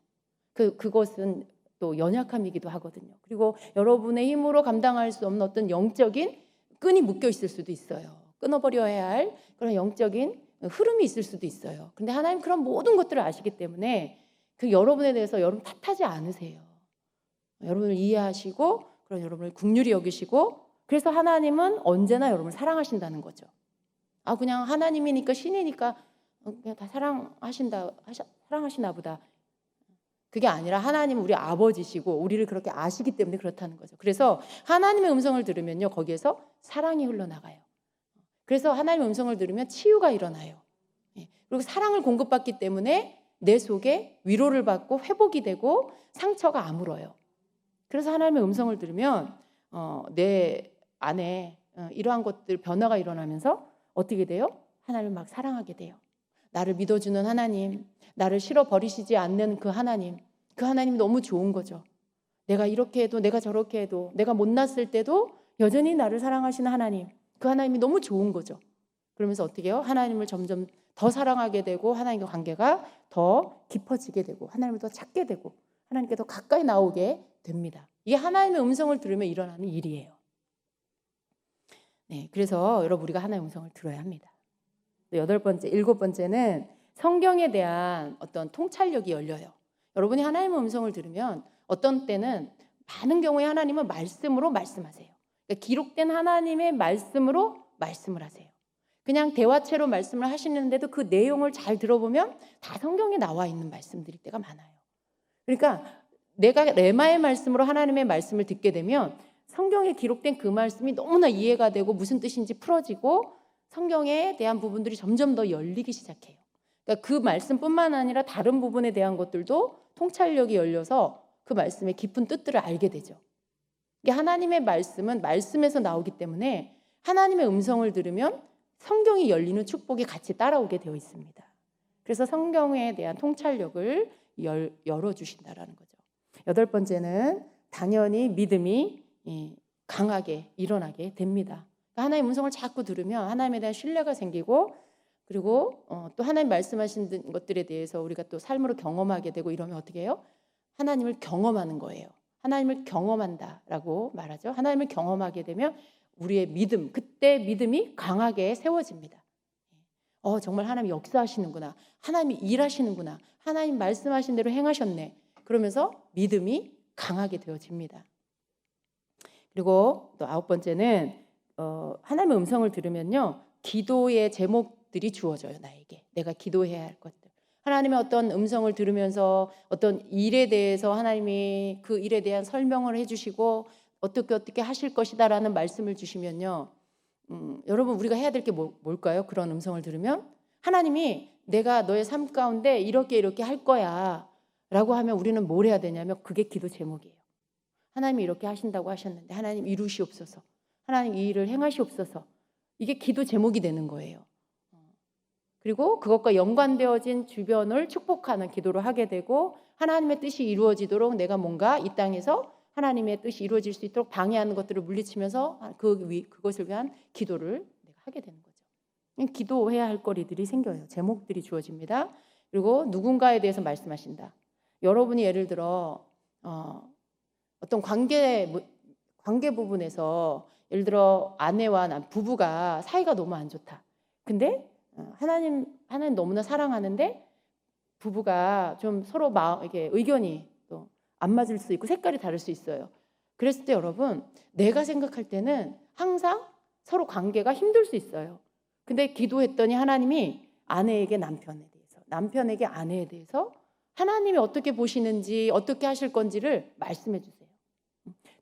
그것은 또 연약함이기도 하거든요. 그리고 여러분의 힘으로 감당할 수 없는 어떤 영적인 끈이 묶여 있을 수도 있어요. 끊어버려야 할 그런 영적인 흐름이 있을 수도 있어요. 근데 하나님 그런 모든 것들을 아시기 때문에 그 여러분에 대해서 여러분 탓하지 않으세요. 여러분을 이해하시고, 그런 여러분을 긍휼히 여기시고, 그래서 하나님은 언제나 여러분을 사랑하신다는 거죠. 그냥 하나님이니까, 신이니까 그냥 다 사랑하시나 보다. 그게 아니라 하나님은 우리 아버지시고 우리를 그렇게 아시기 때문에 그렇다는 거죠. 그래서 하나님의 음성을 들으면요, 거기에서 사랑이 흘러나가요. 그래서 하나님의 음성을 들으면 치유가 일어나요. 그리고 사랑을 공급받기 때문에 내 속에 위로를 받고 회복이 되고 상처가 아물어요. 그래서 하나님의 음성을 들으면 내 안에 이러한 것들 변화가 일어나면서 어떻게 돼요? 하나님을 막 사랑하게 돼요. 나를 믿어주는 하나님, 나를 싫어버리시지 않는 그 하나님이 너무 좋은 거죠. 내가 이렇게 해도 내가 저렇게 해도 내가 못났을 때도 여전히 나를 사랑하시는 하나님, 그 하나님이 너무 좋은 거죠. 그러면서 어떻게 해요? 하나님을 점점 더 사랑하게 되고 하나님과 관계가 더 깊어지게 되고 하나님을 더 찾게 되고 하나님께 더 가까이 나오게 됩니다. 이게 하나님의 음성을 들으면 일어나는 일이에요. 네, 그래서 여러분 우리가 하나님의 음성을 들어야 합니다. 일곱 번째는 성경에 대한 어떤 통찰력이 열려요. 여러분이 하나님의 음성을 들으면 어떤 때는 많은 경우에 하나님은 말씀으로 말씀하세요. 그러니까 기록된 하나님의 말씀으로 말씀을 하세요. 그냥 대화체로 말씀을 하시는데도 그 내용을 잘 들어보면 다 성경에 나와 있는 말씀들일 때가 많아요. 그러니까 내가 레마의 말씀으로 하나님의 말씀을 듣게 되면 성경에 기록된 그 말씀이 너무나 이해가 되고 무슨 뜻인지 풀어지고 성경에 대한 부분들이 점점 더 열리기 시작해요. 그러니까 그 말씀뿐만 아니라 다른 부분에 대한 것들도 통찰력이 열려서 그 말씀의 깊은 뜻들을 알게 되죠. 하나님의 말씀은 말씀에서 나오기 때문에 하나님의 음성을 들으면 성경이 열리는 축복이 같이 따라오게 되어 있습니다. 그래서 성경에 대한 통찰력을 열어주신다라는 거죠. 여덟 번째는 당연히 믿음이 강하게 일어나게 됩니다. 하나님의 음성을 자꾸 들으면 하나님에 대한 신뢰가 생기고 그리고 또 하나님 말씀하신 것들에 대해서 우리가 또 삶으로 경험하게 되고 이러면 어떻게 해요? 하나님을 경험하는 거예요. 하나님을 경험한다라고 말하죠. 하나님을 경험하게 되면 우리의 믿음, 그때 믿음이 강하게 세워집니다. 정말 하나님이 역사하시는구나. 하나님이 일하시는구나. 하나님 말씀하신 대로 행하셨네. 그러면서 믿음이 강하게 되어집니다. 그리고 또 아홉 번째는 하나님의 음성을 들으면요, 기도의 제목들이 주어져요. 나에게 내가 기도해야 할 것들. 하나님의 어떤 음성을 들으면서 어떤 일에 대해서 하나님이 그 일에 대한 설명을 해주시고 어떻게 하실 것이다라는 말씀을 주시면요, 여러분 우리가 해야 될 게 뭘까요? 그런 음성을 들으면 하나님이 내가 너의 삶 가운데 이렇게 할 거야 라고 하면 우리는 뭘 해야 되냐면 그게 기도 제목이에요. 하나님이 이렇게 하신다고 하셨는데 하나님 이루시옵소서, 하나님 이 일을 행하시옵소서, 이게 기도 제목이 되는 거예요. 그리고 그것과 연관되어진 주변을 축복하는 기도를 하게 되고 하나님의 뜻이 이루어지도록 내가 뭔가 이 땅에서 하나님의 뜻이 이루어질 수 있도록 방해하는 것들을 물리치면서 그것을 위한 기도를 내가 하게 되는 거죠. 기도해야 할 거리들이 생겨요. 제목들이 주어집니다. 그리고 누군가에 대해서 말씀하신다. 여러분이 예를 들어 어떤 관계 부분에서 예를 들어 아내와 부부가 사이가 너무 안 좋다. 근데 하나님 너무나 사랑하는데 부부가 좀 서로 이렇게 의견이 또 안 맞을 수 있고 색깔이 다를 수 있어요. 그랬을 때 여러분, 내가 생각할 때는 항상 서로 관계가 힘들 수 있어요. 근데 기도했더니 하나님이 아내에게 남편에 대해서, 남편에게 아내에 대해서 하나님이 어떻게 보시는지 어떻게 하실 건지를 말씀해 주세요.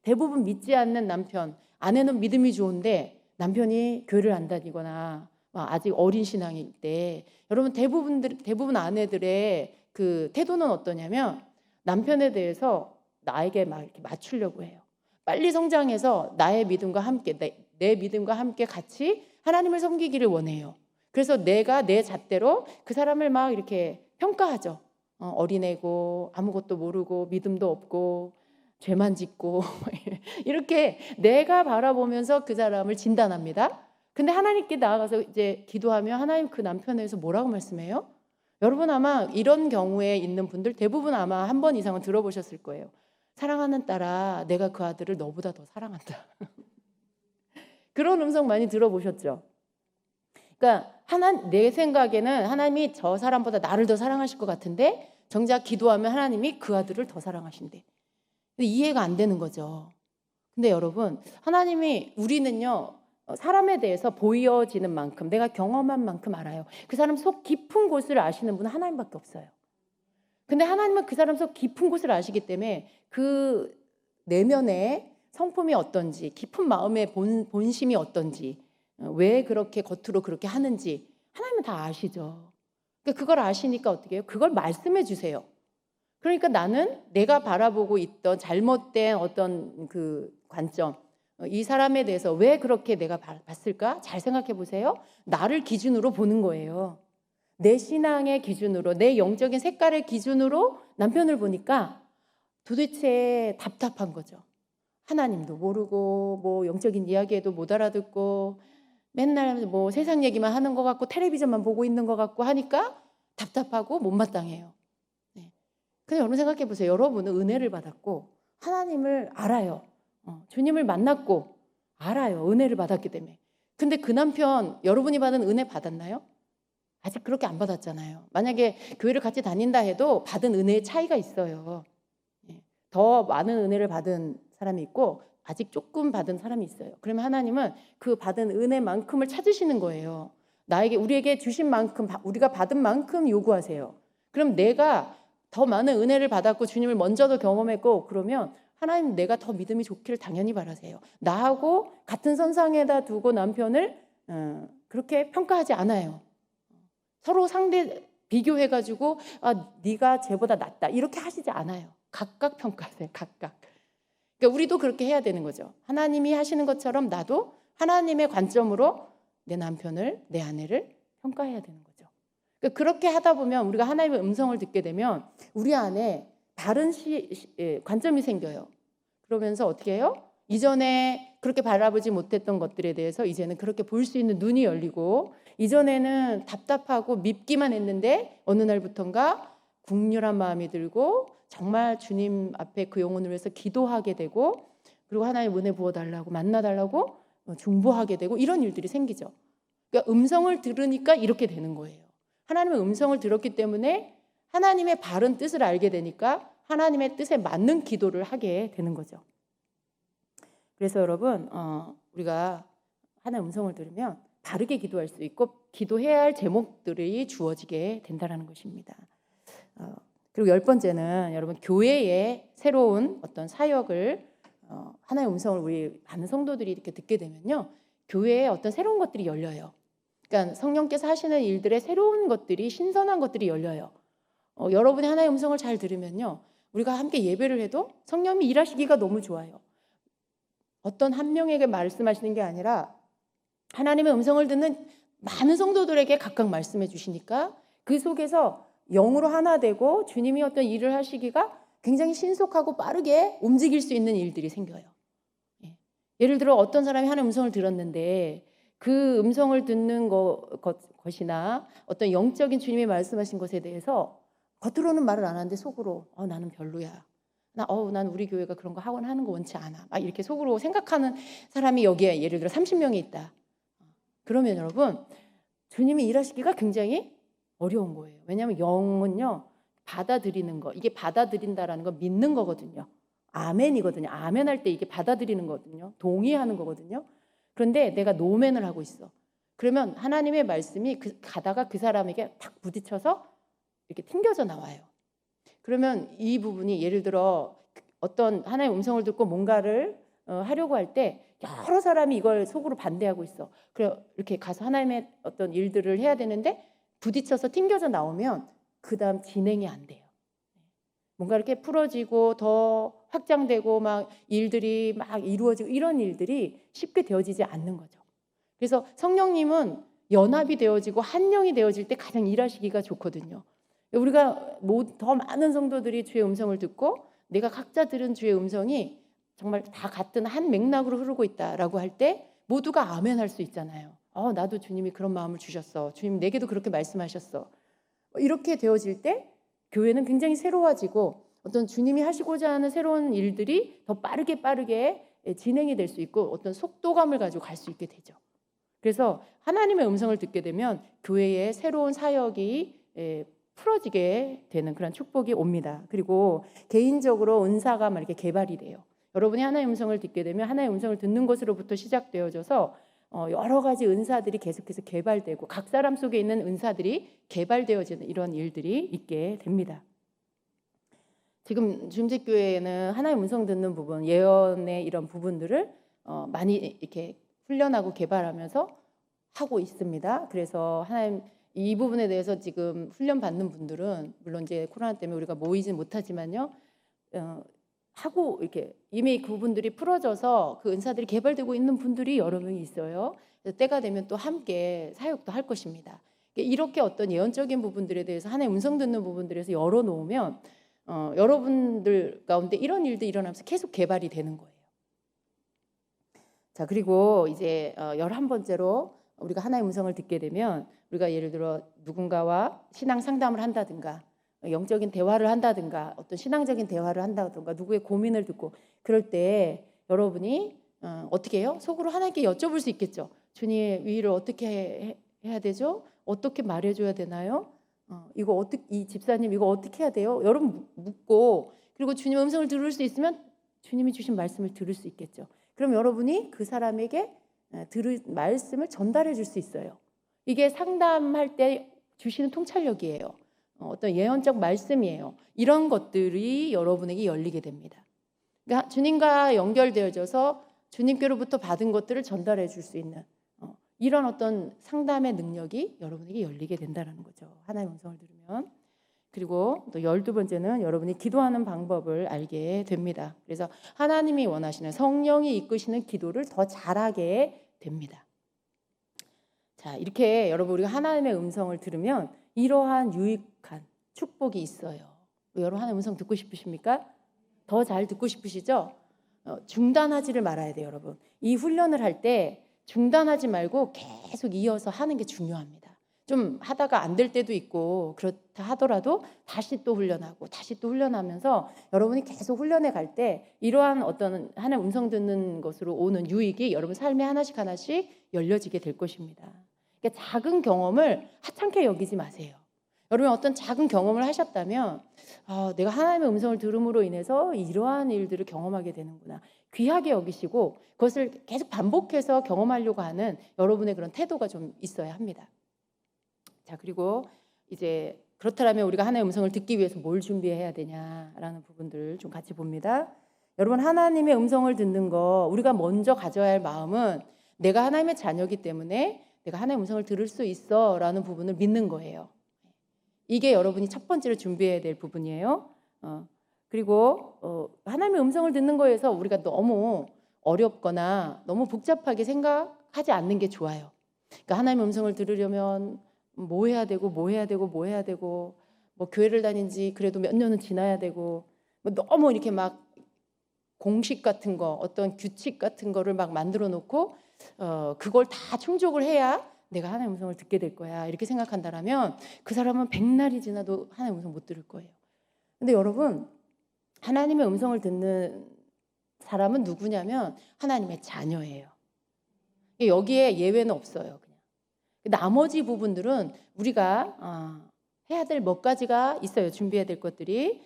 대부분 믿지 않는 남편, 아내는 믿음이 좋은데 남편이 교회를 안 다니거나 아직 어린 신앙일 때 여러분 대부분 아내들의 그 태도는 어떠냐면 남편에 대해서 나에게 막 이렇게 맞추려고 해요. 빨리 성장해서 나의 믿음과 함께 내 믿음과 함께 같이 하나님을 섬기기를 원해요. 그래서 내가 내 잣대로 그 사람을 막 이렇게 평가하죠. 어린애고 아무것도 모르고 믿음도 없고 죄만 짓고 이렇게 내가 바라보면서 그 사람을 진단합니다. 근데 하나님께 나아가서 이제 기도하면 하나님 그 남편에 대해서 뭐라고 말씀해요? 여러분 아마 이런 경우에 있는 분들 대부분 아마 한 번 이상은 들어보셨을 거예요. 사랑하는 딸아, 내가 그 아들을 너보다 더 사랑한다. 그런 음성 많이 들어보셨죠? 그러니까 내 생각에는 하나님이 저 사람보다 나를 더 사랑하실 것 같은데 정작 기도하면 하나님이 그 아들을 더 사랑하신대. 이해가 안 되는 거죠. 근데 여러분, 우리는요, 사람에 대해서 보여지는 만큼, 내가 경험한 만큼 알아요. 그 사람 속 깊은 곳을 아시는 분은 하나님밖에 없어요. 근데 하나님은 그 사람 속 깊은 곳을 아시기 때문에 그 내면의 성품이 어떤지, 깊은 마음의 본심이 어떤지, 왜 그렇게 겉으로 그렇게 하는지 하나님은 다 아시죠. 그러니까 그걸 아시니까 어떻게 해요? 그걸 말씀해 주세요. 그러니까 나는 내가 바라보고 있던 잘못된 어떤 그 관점, 이 사람에 대해서 왜 그렇게 내가 봤을까? 잘 생각해 보세요. 나를 기준으로 보는 거예요. 내 신앙의 기준으로, 내 영적인 색깔의 기준으로 남편을 보니까 도대체 답답한 거죠. 하나님도 모르고 뭐 영적인 이야기에도 못 알아듣고 맨날 뭐 세상 얘기만 하는 것 같고 텔레비전만 보고 있는 것 같고 하니까 답답하고 못마땅해요. 네. 근데 여러분 생각해 보세요. 여러분은 은혜를 받았고 하나님을 알아요. 주님을 만났고 알아요. 은혜를 받았기 때문에. 근데 그 남편 여러분이 받은 은혜 받았나요? 아직 그렇게 안 받았잖아요. 만약에 교회를 같이 다닌다 해도 받은 은혜의 차이가 있어요. 더 많은 은혜를 받은 사람이 있고 아직 조금 받은 사람이 있어요. 그러면 하나님은 그 받은 은혜만큼을 찾으시는 거예요. 우리에게 주신 만큼, 우리가 받은 만큼 요구하세요. 그럼 내가 더 많은 은혜를 받았고 주님을 먼저도 경험했고 그러면 하나님 내가 더 믿음이 좋기를 당연히 바라세요. 나하고 같은 선상에다 두고 남편을 그렇게 평가하지 않아요. 서로 상대 비교해가지고 네가 쟤보다 낫다 이렇게 하시지 않아요. 각각 평가하세요. 각각. 그러니까 우리도 그렇게 해야 되는 거죠. 하나님이 하시는 것처럼 나도 하나님의 관점으로 내 남편을, 내 아내를 평가해야 되는 거죠. 그러니까 그렇게 하다 보면 우리가 하나님의 음성을 듣게 되면 우리 안에 다른 관점이 생겨요. 그러면서 어떻게 해요? 이전에 그렇게 바라보지 못했던 것들에 대해서 이제는 그렇게 볼 수 있는 눈이 열리고 이전에는 답답하고 밉기만 했는데 어느 날부턴가 국률한 마음이 들고 정말 주님 앞에 그 영혼을 위해서 기도하게 되고 그리고 하나님 은혜 부어달라고 만나달라고 중보하게 되고 이런 일들이 생기죠. 그러니까 음성을 들으니까 이렇게 되는 거예요. 하나님의 음성을 들었기 때문에 하나님의 바른 뜻을 알게 되니까 하나님의 뜻에 맞는 기도를 하게 되는 거죠. 그래서 여러분 우리가 하나님의 음성을 들으면 바르게 기도할 수 있고 기도해야 할 제목들이 주어지게 된다는 것입니다. 그리고 10번째는 여러분 교회의 새로운 어떤 사역을 하나님의 음성을 우리 많은 성도들이 이렇게 듣게 되면요. 교회에 어떤 새로운 것들이 열려요. 그러니까 성령께서 하시는 일들의 새로운 것들이 신선한 것들이 열려요. 여러분이 하나님의 음성을 잘 들으면요. 우리가 함께 예배를 해도 성령이 일하시기가 너무 좋아요. 어떤 한 명에게 말씀하시는 게 아니라 하나님의 음성을 듣는 많은 성도들에게 각각 말씀해 주시니까 그 속에서 영으로 하나 되고 주님이 어떤 일을 하시기가 굉장히 신속하고 빠르게 움직일 수 있는 일들이 생겨요. 예를 들어 어떤 사람이 하나님의 음성을 들었는데 그 음성을 듣는 것이나 어떤 영적인 주님이 말씀하신 것에 대해서 겉으로는 말을 안 하는데 속으로 나는 별로야. 난 우리 교회가 그런 거 하는 거 원치 않아. 막 이렇게 속으로 생각하는 사람이 여기에 예를 들어 30명이 있다. 그러면 여러분 주님이 일하시기가 굉장히 어려운 거예요. 왜냐하면 영은요 받아들이는 거 이게 받아들인다라는 건 믿는 거거든요. 아멘이거든요. 아멘할 때 이게 받아들이는 거거든요. 동의하는 거거든요. 그런데 내가 노멘을 하고 있어. 그러면 하나님의 말씀이 가다가 그 사람에게 탁 부딪혀서 이렇게 튕겨져 나와요. 그러면 이 부분이 예를 들어 어떤 하나님의 음성을 듣고 뭔가를 하려고 할 때 여러 사람이 이걸 속으로 반대하고 있어. 그래 이렇게 가서 하나님의 어떤 일들을 해야 되는데 부딪혀서 튕겨져 나오면 그 다음 진행이 안 돼요. 뭔가 이렇게 풀어지고 더 확장되고 막 일들이 막 이루어지고 이런 일들이 쉽게 되어지지 않는 거죠. 그래서 성령님은 연합이 되어지고 한 영이 되어질 때 가장 일하시기가 좋거든요. 우리가 더 많은 성도들이 주의 음성을 듣고 내가 각자 들은 주의 음성이 정말 다 같은 한 맥락으로 흐르고 있다라고 할 때 모두가 아멘 할 수 있잖아요. 나도 주님이 그런 마음을 주셨어. 주님 내게도 그렇게 말씀하셨어. 이렇게 되어질 때 교회는 굉장히 새로워지고 어떤 주님이 하시고자 하는 새로운 일들이 더 빠르게 진행이 될 수 있고 어떤 속도감을 가지고 갈 수 있게 되죠. 그래서 하나님의 음성을 듣게 되면 교회의 새로운 사역이 풀어지게 되는 그런 축복이 옵니다. 그리고 개인적으로 은사가 막 이렇게 개발이 돼요. 여러분이 하나님의 음성을 듣게 되면 하나님의 음성을 듣는 것으로부터 시작되어져서 여러 가지 은사들이 계속해서 개발되고 각 사람 속에 있는 은사들이 개발되어지는 이런 일들이 있게 됩니다. 지금 주임직교회에는 하나님 음성 듣는 부분, 예언의 이런 부분들을 많이 이렇게 훈련하고 개발하면서 하고 있습니다. 그래서 하나님 이 부분에 대해서 지금 훈련 받는 분들은 물론 이제 코로나 때문에 우리가 모이진 못하지만요. 하고 이렇게 이미 그분들이 풀어져서 그 은사들이 개발되고 있는 분들이 여러 명이 있어요. 그래서 때가 되면 또 함께 사역도 할 것입니다. 이렇게 어떤 예언적인 부분들에 대해서 하나님 음성 듣는 부분들에서 열어놓으면 여러분들 가운데 이런 일들이 일어나면서 계속 개발이 되는 거예요. 자, 그리고 이제 11번째로 우리가 하나님의 음성을 듣게 되면 우리가 예를 들어 누군가와 신앙 상담을 한다든가 영적인 대화를 한다든가 어떤 신앙적인 대화를 한다든가 누구의 고민을 듣고 그럴 때 여러분이 어떻게 해요? 속으로 하나님께 여쭤볼 수 있겠죠. 주님, 이 일을 어떻게 해야 되죠? 어떻게 말해줘야 되나요? 이거 어떻게, 이 집사님 이거 어떻게 해야 돼요? 여러분 묻고 그리고 주님 음성을 들을 수 있으면 주님이 주신 말씀을 들을 수 있겠죠. 그럼 여러분이 그 사람에게 들을 말씀을 전달해 줄 수 있어요. 이게 상담할 때 주시는 통찰력이에요. 어떤 예언적 말씀이에요. 이런 것들이 여러분에게 열리게 됩니다. 그러니까 주님과 연결되어져서 주님께로부터 받은 것들을 전달해 줄 수 있는 이런 어떤 상담의 능력이 여러분에게 열리게 된다는 거죠. 하나님의 음성을 들으면. 그리고 또 12번째는 여러분이 기도하는 방법을 알게 됩니다. 그래서 하나님이 원하시는 성령이 이끄시는 기도를 더 잘하게 됩니다. 자, 이렇게 여러분 우리가 하나님의 음성을 들으면 이러한 유익한 축복이 있어요. 여러분 하나님의 음성 듣고 싶으십니까? 더 잘 듣고 싶으시죠? 중단하지를 말아야 돼요, 여러분. 이 훈련을 할 때 중단하지 말고 계속 이어서 하는 게 중요합니다. 좀 하다가 안 될 때도 있고 그렇다 하더라도 다시 또 훈련하고 다시 또 훈련하면서 여러분이 계속 훈련해 갈 때 이러한 어떤 하나님 음성 듣는 것으로 오는 유익이 여러분 삶에 하나씩 하나씩 열려지게 될 것입니다. 그러니까 작은 경험을 하찮게 여기지 마세요. 여러분 어떤 작은 경험을 하셨다면 내가 하나님의 음성을 들음으로 인해서 이러한 일들을 경험하게 되는구나. 귀하게 여기시고 그것을 계속 반복해서 경험하려고 하는 여러분의 그런 태도가 좀 있어야 합니다. 자, 그리고 이제 그렇다면 우리가 하나님의 음성을 듣기 위해서 뭘 준비해야 되냐라는 부분들을 좀 같이 봅니다. 여러분 하나님의 음성을 듣는 거 우리가 먼저 가져야 할 마음은 내가 하나님의 자녀이기 때문에 내가 하나님의 음성을 들을 수 있어라는 부분을 믿는 거예요. 이게 여러분이 첫 번째로 준비해야 될 부분이에요. 그리고 하나님의 음성을 듣는 거에서 우리가 너무 어렵거나 너무 복잡하게 생각하지 않는 게 좋아요. 그러니까 하나님의 음성을 들으려면 뭐 해야 되고 뭐 해야 되고 뭐 해야 되고 뭐 교회를 다닌 지 그래도 몇 년은 지나야 되고 뭐 너무 이렇게 막 공식 같은 거 어떤 규칙 같은 거를 막 만들어 놓고 그걸 다 충족을 해야 내가 하나님의 음성을 듣게 될 거야 이렇게 생각한다라면 그 사람은 백날이 지나도 하나님의 음성 못 들을 거예요. 근데 여러분 하나님의 음성을 듣는 사람은 누구냐면 하나님의 자녀예요. 여기에 예외는 없어요. 그냥 나머지 부분들은 우리가 해야 될 몇 가지가 있어요. 준비해야 될 것들이.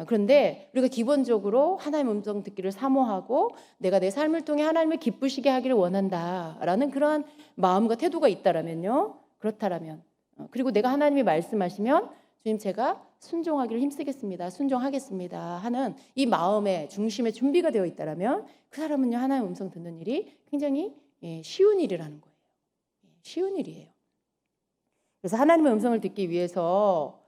그런데 우리가 기본적으로 하나님의 음성 듣기를 사모하고 내가 내 삶을 통해 하나님을 기쁘시게 하기를 원한다라는 그러한 마음과 태도가 있다라면요. 그렇다라면 그리고 내가 하나님이 말씀하시면 주님 제가 순종하기를 힘쓰겠습니다. 순종하겠습니다 하는 이 마음의 중심에 준비가 되어 있다라면 그 사람은요. 하나님의 음성 듣는 일이 굉장히 쉬운 일이라는 거예요. 쉬운 일이에요. 그래서 하나님의 음성을 듣기 위해서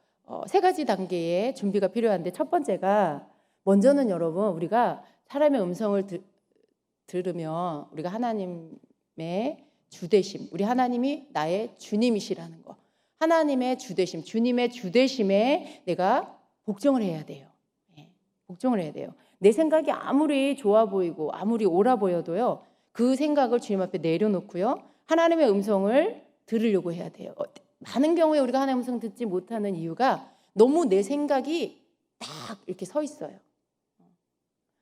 세 가지 단계의 준비가 필요한데 첫 번째가 먼저는 여러분 우리가 사람의 음성을 들으면 우리가 하나님의 주되심, 우리 하나님이 나의 주님이시라는 거, 하나님의 주되심, 주님의 주되심에 내가 복종을 해야 돼요. 복종을 해야 돼요. 내 생각이 아무리 좋아 보이고 아무리 옳아 보여도요. 그 생각을 주님 앞에 내려놓고요. 하나님의 음성을 들으려고 해야 돼요. 많은 경우에 우리가 하나님의 음성 듣지 못하는 이유가 너무 내 생각이 딱 이렇게 서 있어요.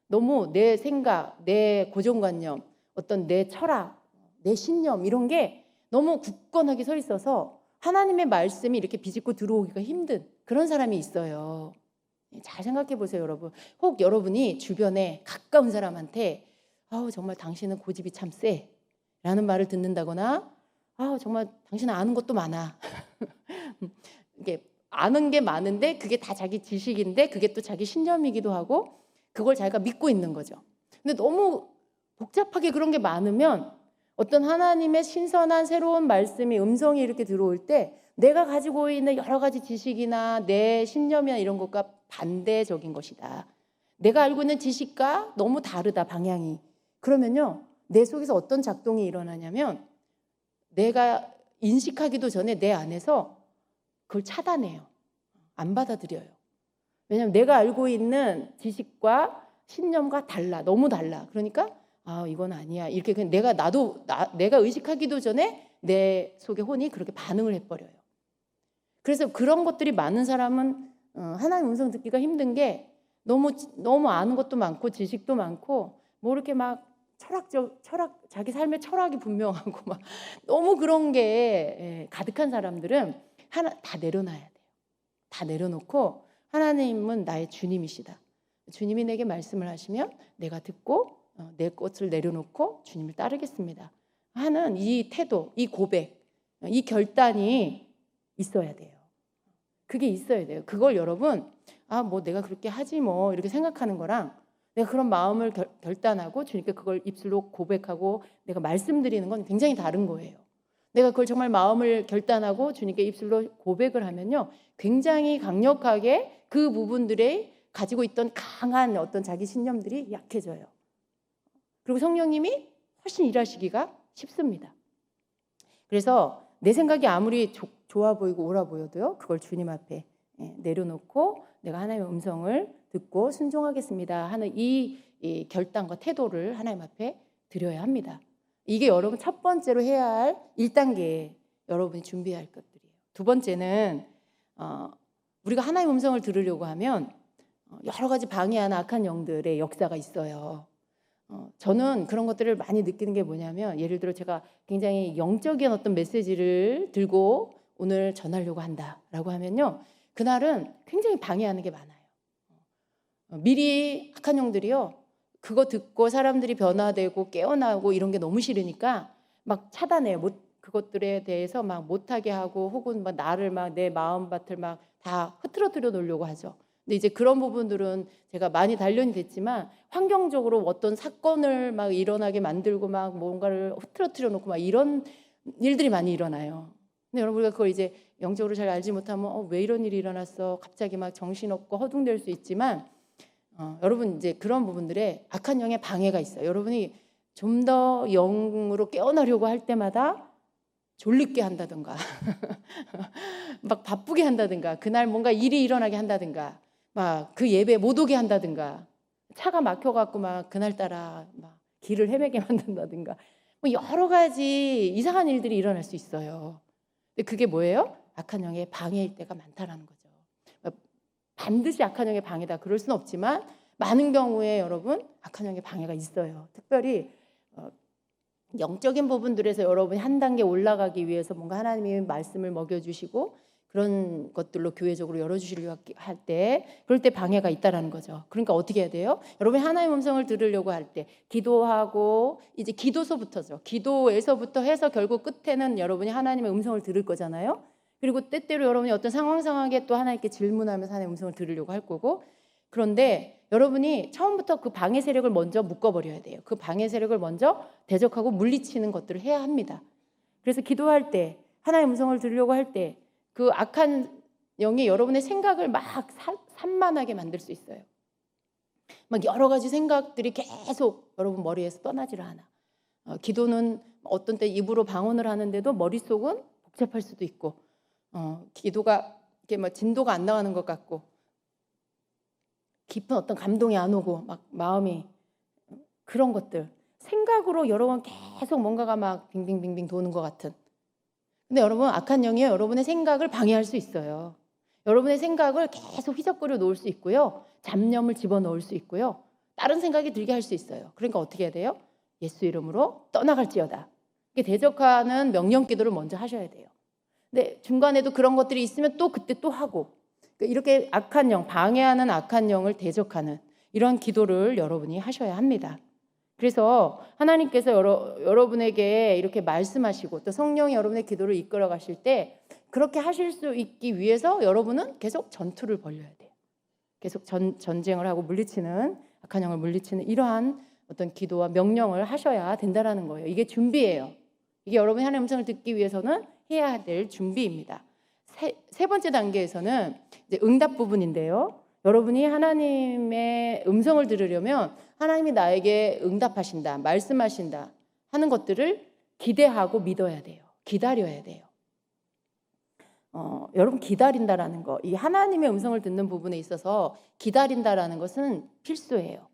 너무 내 생각, 내 고정관념, 어떤 내 철학, 내 신념 이런 게 너무 굳건하게 서 있어서 하나님의 말씀이 이렇게 비집고 들어오기가 힘든 그런 사람이 있어요. 잘 생각해 보세요, 여러분. 혹 여러분이 주변에 가까운 사람한테 정말 당신은 고집이 참 세 라는 말을 듣는다거나 정말 당신은 아는 것도 많아. 이게 아는 게 많은데 그게 다 자기 지식인데 그게 또 자기 신념이기도 하고 그걸 자기가 믿고 있는 거죠. 근데 너무 복잡하게 그런 게 많으면 어떤 하나님의 신선한 새로운 말씀이 음성이 이렇게 들어올 때 내가 가지고 있는 여러 가지 지식이나 내 신념이나 이런 것과 반대적인 것이다. 내가 알고 있는 지식과 너무 다르다, 방향이. 그러면요, 내 속에서 어떤 작동이 일어나냐면 내가 인식하기도 전에 내 안에서 그걸 차단해요. 안 받아들여요. 왜냐하면 내가 알고 있는 지식과 신념과 달라, 너무 달라. 그러니까 이건 아니야. 이렇게 그냥 내가 의식하기도 전에 내 속의 혼이 그렇게 반응을 해버려요. 그래서 그런 것들이 많은 사람은 하나님 음성 듣기가 힘든 게 너무 아는 것도 많고 지식도 많고 뭐 이렇게 막 자기 삶의 철학이 분명하고 막 너무 그런 게 가득한 사람들은 다 내려놔야 돼요. 다 내려놓고 하나님은 나의 주님이시다. 주님이 내게 말씀을 하시면 내가 듣고 내 것을 내려놓고 주님을 따르겠습니다 하는 이 태도, 이 고백, 이 결단이 있어야 돼요. 그게 있어야 돼요. 그걸 여러분 뭐 내가 그렇게 하지 뭐 이렇게 생각하는 거랑 내가 그런 마음을 결단하고 주님께 그걸 입술로 고백하고 내가 말씀드리는 건 굉장히 다른 거예요. 내가 그걸 정말 마음을 결단하고 주님께 입술로 고백을 하면요, 굉장히 강력하게 그 부분들에 가지고 있던 강한 어떤 자기 신념들이 약해져요. 그리고 성령님이 훨씬 일하시기가 쉽습니다. 그래서 내 생각이 아무리 좋아 보이고 옳아 보여도요, 그걸 주님 앞에 내려놓고 내가 하나님의 음성을 듣고 순종하겠습니다 하는 이 결단과 태도를 하나님 앞에 드려야 합니다. 이게 여러분 첫 번째로 해야 할 1단계 여러분이 준비해야 할 것들이에요. 두 번째는 우리가 하나님의 음성을 들으려고 하면 여러 가지 방해하는 악한 영들의 역사가 있어요. 저는 그런 것들을 많이 느끼는 게 뭐냐면, 예를 들어 제가 굉장히 영적인 어떤 메시지를 들고 오늘 전하려고 한다라고 하면요, 그날은 굉장히 방해하는 게 많아요. 미리 악한 영들이요, 그거 듣고 사람들이 변화되고 깨어나고 이런 게 너무 싫으니까 막 차단해요. 그것들에 대해서 막 못하게 하고, 혹은 막 나를 막 내 마음밭을 막 다 흐트러뜨려 놓으려고 하죠. 근데 이제 그런 부분들은 제가 많이 단련이 됐지만 환경적으로 어떤 사건을 막 일어나게 만들고 막 뭔가를 흐트러뜨려 놓고 막 이런 일들이 많이 일어나요. 근데 여러분, 우리가 그걸 이제 영적으로 잘 알지 못하면 왜 이런 일이 일어났어? 갑자기 막 정신없고 허둥댈 수 있지만 여러분, 이제 그런 부분들에 악한 영의 방해가 있어요. 여러분이 좀 더 영으로 깨어나려고 할 때마다 졸립게 한다든가 막 바쁘게 한다든가, 그날 뭔가 일이 일어나게 한다든가, 막 그 예배 못 오게 한다든가, 차가 막혀갖고 막 그날따라 막 길을 헤매게 만든다든가, 뭐 여러 가지 이상한 일들이 일어날 수 있어요. 근데 그게 뭐예요? 악한 영의 방해일 때가 많다라는 거죠. 반드시 악한 영의 방해다 그럴 수는 없지만 많은 경우에 여러분 악한 영의 방해가 있어요. 특별히 영적인 부분들에서 여러분이 한 단계 올라가기 위해서 뭔가 하나님의 말씀을 먹여주시고 그런 것들로 교회적으로 열어주시려고 할 때, 그럴 때 방해가 있다라는 거죠. 그러니까 어떻게 해야 돼요? 여러분이 하나님의 음성을 들으려고 할 때 기도하고, 이제 기도서부터죠. 기도에서부터 해서 결국 끝에는 여러분이 하나님의 음성을 들을 거잖아요. 그리고 때때로 여러분이 어떤 상황에 또 하나님께 질문하면서 하나님의 음성을 들으려고 할 거고, 그런데 여러분이 처음부터 그 방해 세력을 먼저 묶어버려야 돼요. 그 방해 세력을 먼저 대적하고 물리치는 것들을 해야 합니다. 그래서 기도할 때, 하나님의 음성을 들으려고 할 때 그 악한 영이 여러분의 생각을 막 산만하게 만들 수 있어요. 막 여러 가지 생각들이 계속 여러분 머리에서 떠나지를 않아. 기도는 어떤 때 입으로 방언을 하는데도 머릿속은 복잡할 수도 있고, 기도가 이렇게 막 진도가 안 나가는 것 같고, 깊은 어떤 감동이 안 오고, 막 마음이, 그런 것들 생각으로 여러분 계속 뭔가가 막 빙빙빙빙 도는 것 같은. 근데 여러분, 악한 영이 여러분의 생각을 방해할 수 있어요. 여러분의 생각을 계속 휘적거려 놓을 수 있고요, 잡념을 집어넣을 수 있고요, 다른 생각이 들게 할 수 있어요. 그러니까 어떻게 해야 돼요? 예수 이름으로 떠나갈지어다, 이게 대적하는 명령 기도를 먼저 하셔야 돼요. 근데 중간에도 그런 것들이 있으면 또 그때 또 하고, 이렇게 악한 영, 방해하는 악한 영을 대적하는 이런 기도를 여러분이 하셔야 합니다. 그래서 하나님께서 여러분에게 이렇게 말씀하시고 또 성령이 여러분의 기도를 이끌어 가실 때 그렇게 하실 수 있기 위해서 여러분은 계속 전투를 벌여야 돼요. 계속 전쟁을 하고 물리치는, 악한 영을 물리치는 이러한 어떤 기도와 명령을 하셔야 된다라는 거예요. 이게 준비예요. 이게 여러분이 하나님의 음성을 듣기 위해서는 해야 될 준비입니다. 세 번째 단계에서는 이제 응답 부분인데요. 여러분이 하나님의 음성을 들으려면 하나님이 나에게 응답하신다, 말씀하신다 하는 것들을 기대하고 믿어야 돼요. 기다려야 돼요. 여러분 기다린다라는 거, 이 하나님의 음성을 듣는 부분에 있어서 기다린다라는 것은 필수예요.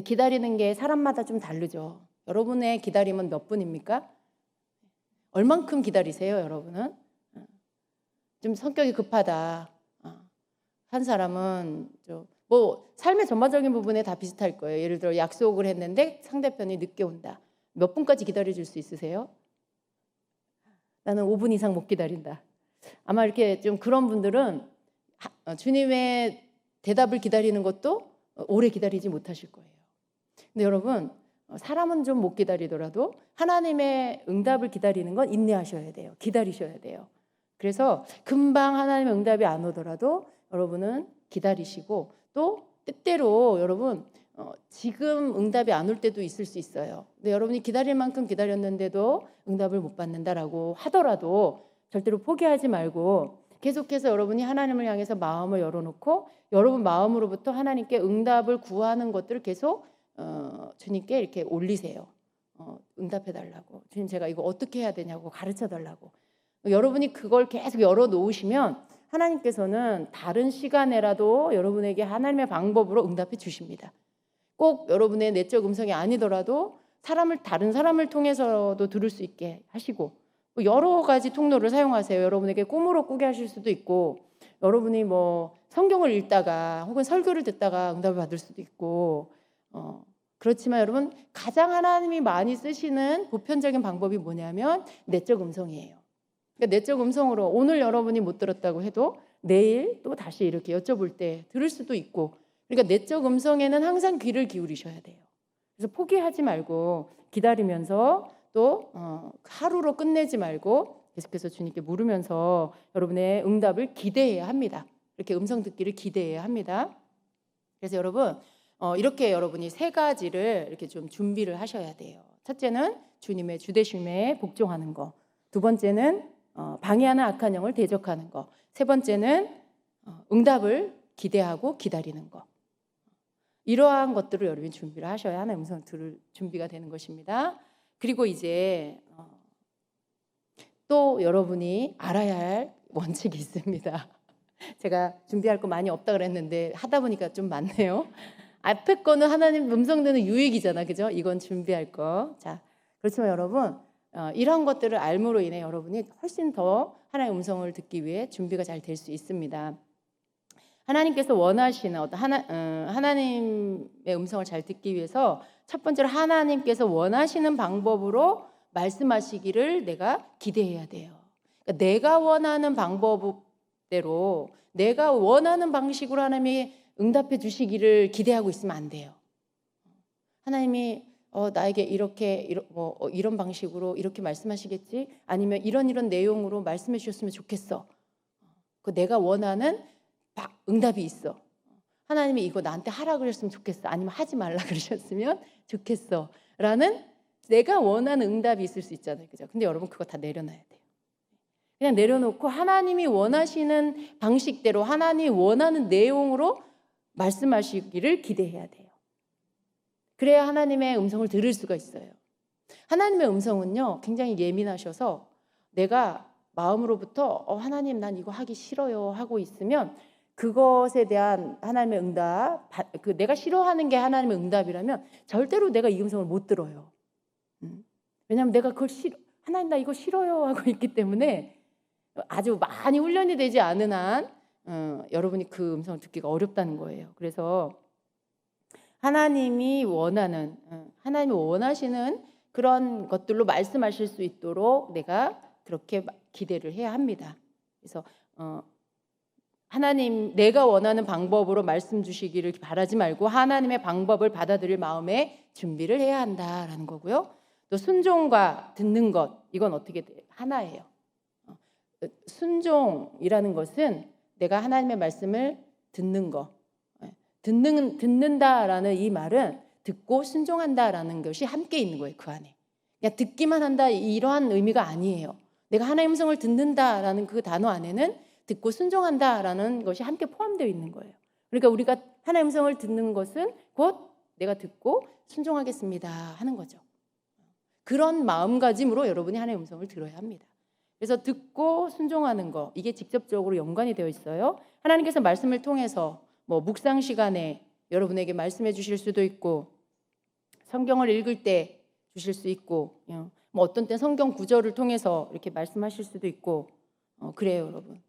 기다리는 게 사람마다 좀 다르죠. 여러분의 기다림은 몇 분입니까? 얼만큼 기다리세요, 여러분은? 좀 성격이 급하다. 한 사람은 뭐 삶의 전반적인 부분에 다 비슷할 거예요. 예를 들어 약속을 했는데 상대편이 늦게 온다. 몇 분까지 기다려줄 수 있으세요? 나는 5분 이상 못 기다린다. 아마 이렇게 좀 그런 분들은 주님의 대답을 기다리는 것도 오래 기다리지 못하실 거예요. 근데 여러분, 사람은 좀 못 기다리더라도 하나님의 응답을 기다리는 건 인내하셔야 돼요. 기다리셔야 돼요. 그래서 금방 하나님의 응답이 안 오더라도 여러분은 기다리시고, 또 때때로 여러분 지금 응답이 안 올 때도 있을 수 있어요. 근데 여러분이 기다릴 만큼 기다렸는데도 응답을 못 받는다라고 하더라도 절대로 포기하지 말고 계속해서 여러분이 하나님을 향해서 마음을 열어놓고 여러분 마음으로부터 하나님께 응답을 구하는 것들을 계속 주님께 이렇게 올리세요. 응답해달라고. 주님, 제가 이거 어떻게 해야 되냐고 가르쳐달라고. 여러분이 그걸 계속 열어놓으시면 하나님께서는 다른 시간에라도 여러분에게 하나님의 방법으로 응답해 주십니다. 꼭 여러분의 내적 음성이 아니더라도 다른 사람을 통해서도 들을 수 있게 하시고, 여러 가지 통로를 사용하세요. 여러분에게 꿈으로 꾸게 하실 수도 있고, 여러분이 뭐 성경을 읽다가 혹은 설교를 듣다가 응답을 받을 수도 있고, 그렇지만 여러분 가장 하나님이 많이 쓰시는 보편적인 방법이 뭐냐면 내적 음성이에요. 그러니까 내적 음성으로 오늘 여러분이 못 들었다고 해도 내일 또 다시 이렇게 여쭤볼 때 들을 수도 있고, 그러니까 내적 음성에는 항상 귀를 기울이셔야 돼요. 그래서 포기하지 말고 기다리면서 또 하루로 끝내지 말고 계속해서 주님께 물으면서 여러분의 응답을 기대해야 합니다. 이렇게 음성 듣기를 기대해야 합니다. 그래서 여러분 이렇게 여러분이 세 가지를 이렇게 좀 준비를 하셔야 돼요. 첫째는 주님의 주대심에 복종하는 거. 두 번째는 방해하는 악한 영을 대적하는 거. 세 번째는 응답을 기대하고 기다리는 거. 이러한 것들을 여러분이 준비를 하셔야 하나님의 음성을 들을 준비가 되는 것입니다. 그리고 이제 또 여러분이 알아야 할 원칙이 있습니다. 제가 준비할 거 많이 없다 그랬는데 하다 보니까 좀 많네요. 앞에 거는 하나님 음성 듣는 유익이잖아, 그죠? 이건 준비할 거. 자, 그렇지만 여러분 이런 것들을 알므로 인해 여러분이 훨씬 더 하나님의 음성을 듣기 위해 준비가 잘 될 수 있습니다. 하나님께서 원하시는 하나님의 음성을 잘 듣기 위해서 첫 번째로 하나님께서 원하시는 방법으로 말씀하시기를 내가 기대해야 돼요. 그러니까 내가 원하는 방법대로 내가 원하는 방식으로 하나님이 응답해 주시기를 기대하고 있으면 안 돼요. 하나님이 나에게 이런 방식으로 이렇게 말씀하시겠지? 아니면 이런 내용으로 말씀해 주셨으면 좋겠어. 내가 원하는 응답이 있어. 하나님이 이거 나한테 하라 그러셨으면 좋겠어. 아니면 하지 말라 그러셨으면 좋겠어. 라는 내가 원하는 응답이 있을 수 있잖아요. 그죠? 근데 여러분 그거 다 내려놔야 돼요. 그냥 내려놓고 하나님이 원하시는 방식대로 하나님이 원하는 내용으로 말씀하시기를 기대해야 돼요. 그래야 하나님의 음성을 들을 수가 있어요. 하나님의 음성은요 굉장히 예민하셔서 내가 마음으로부터 하나님 난 이거 하기 싫어요 하고 있으면 그것에 대한 하나님의 응답, 내가 싫어하는 게 하나님의 응답이라면 절대로 내가 이 음성을 못 들어요. 왜냐하면 내가 그걸 하나님 나 이거 싫어요 하고 있기 때문에 아주 많이 훈련이 되지 않은 한 여러분이 그 음성을 듣기가 어렵다는 거예요. 그래서 하나님이 원하시는 그런 것들로 말씀하실 수 있도록 내가 그렇게 기대를 해야 합니다. 그래서 하나님 내가 원하는 방법으로 말씀 주시기를 바라지 말고 하나님의 방법을 받아들일 마음의 준비를 해야 한다라는 거고요. 또 순종과 듣는 것 이건 어떻게 돼요? 하나예요. 순종이라는 것은 내가 하나님의 말씀을 듣는 거, 듣는다라는 이 말은 듣고 순종한다라는 것이 함께 있는 거예요. 그 안에 그냥 듣기만 한다 이러한 의미가 아니에요. 내가 하나님의 음성을 듣는다라는 그 단어 안에는 듣고 순종한다라는 것이 함께 포함되어 있는 거예요. 그러니까 우리가 하나님의 음성을 듣는 것은 곧 내가 듣고 순종하겠습니다 하는 거죠. 그런 마음가짐으로 여러분이 하나님의 음성을 들어야 합니다. 그래서 듣고 순종하는 거, 이게 직접적으로 연관이 되어 있어요. 하나님께서 말씀을 통해서 뭐 묵상 시간에 여러분에게 말씀해 주실 수도 있고, 성경을 읽을 때 주실 수 있고, 뭐 어떤 때 성경 구절을 통해서 이렇게 말씀하실 수도 있고, 그래요, 여러분.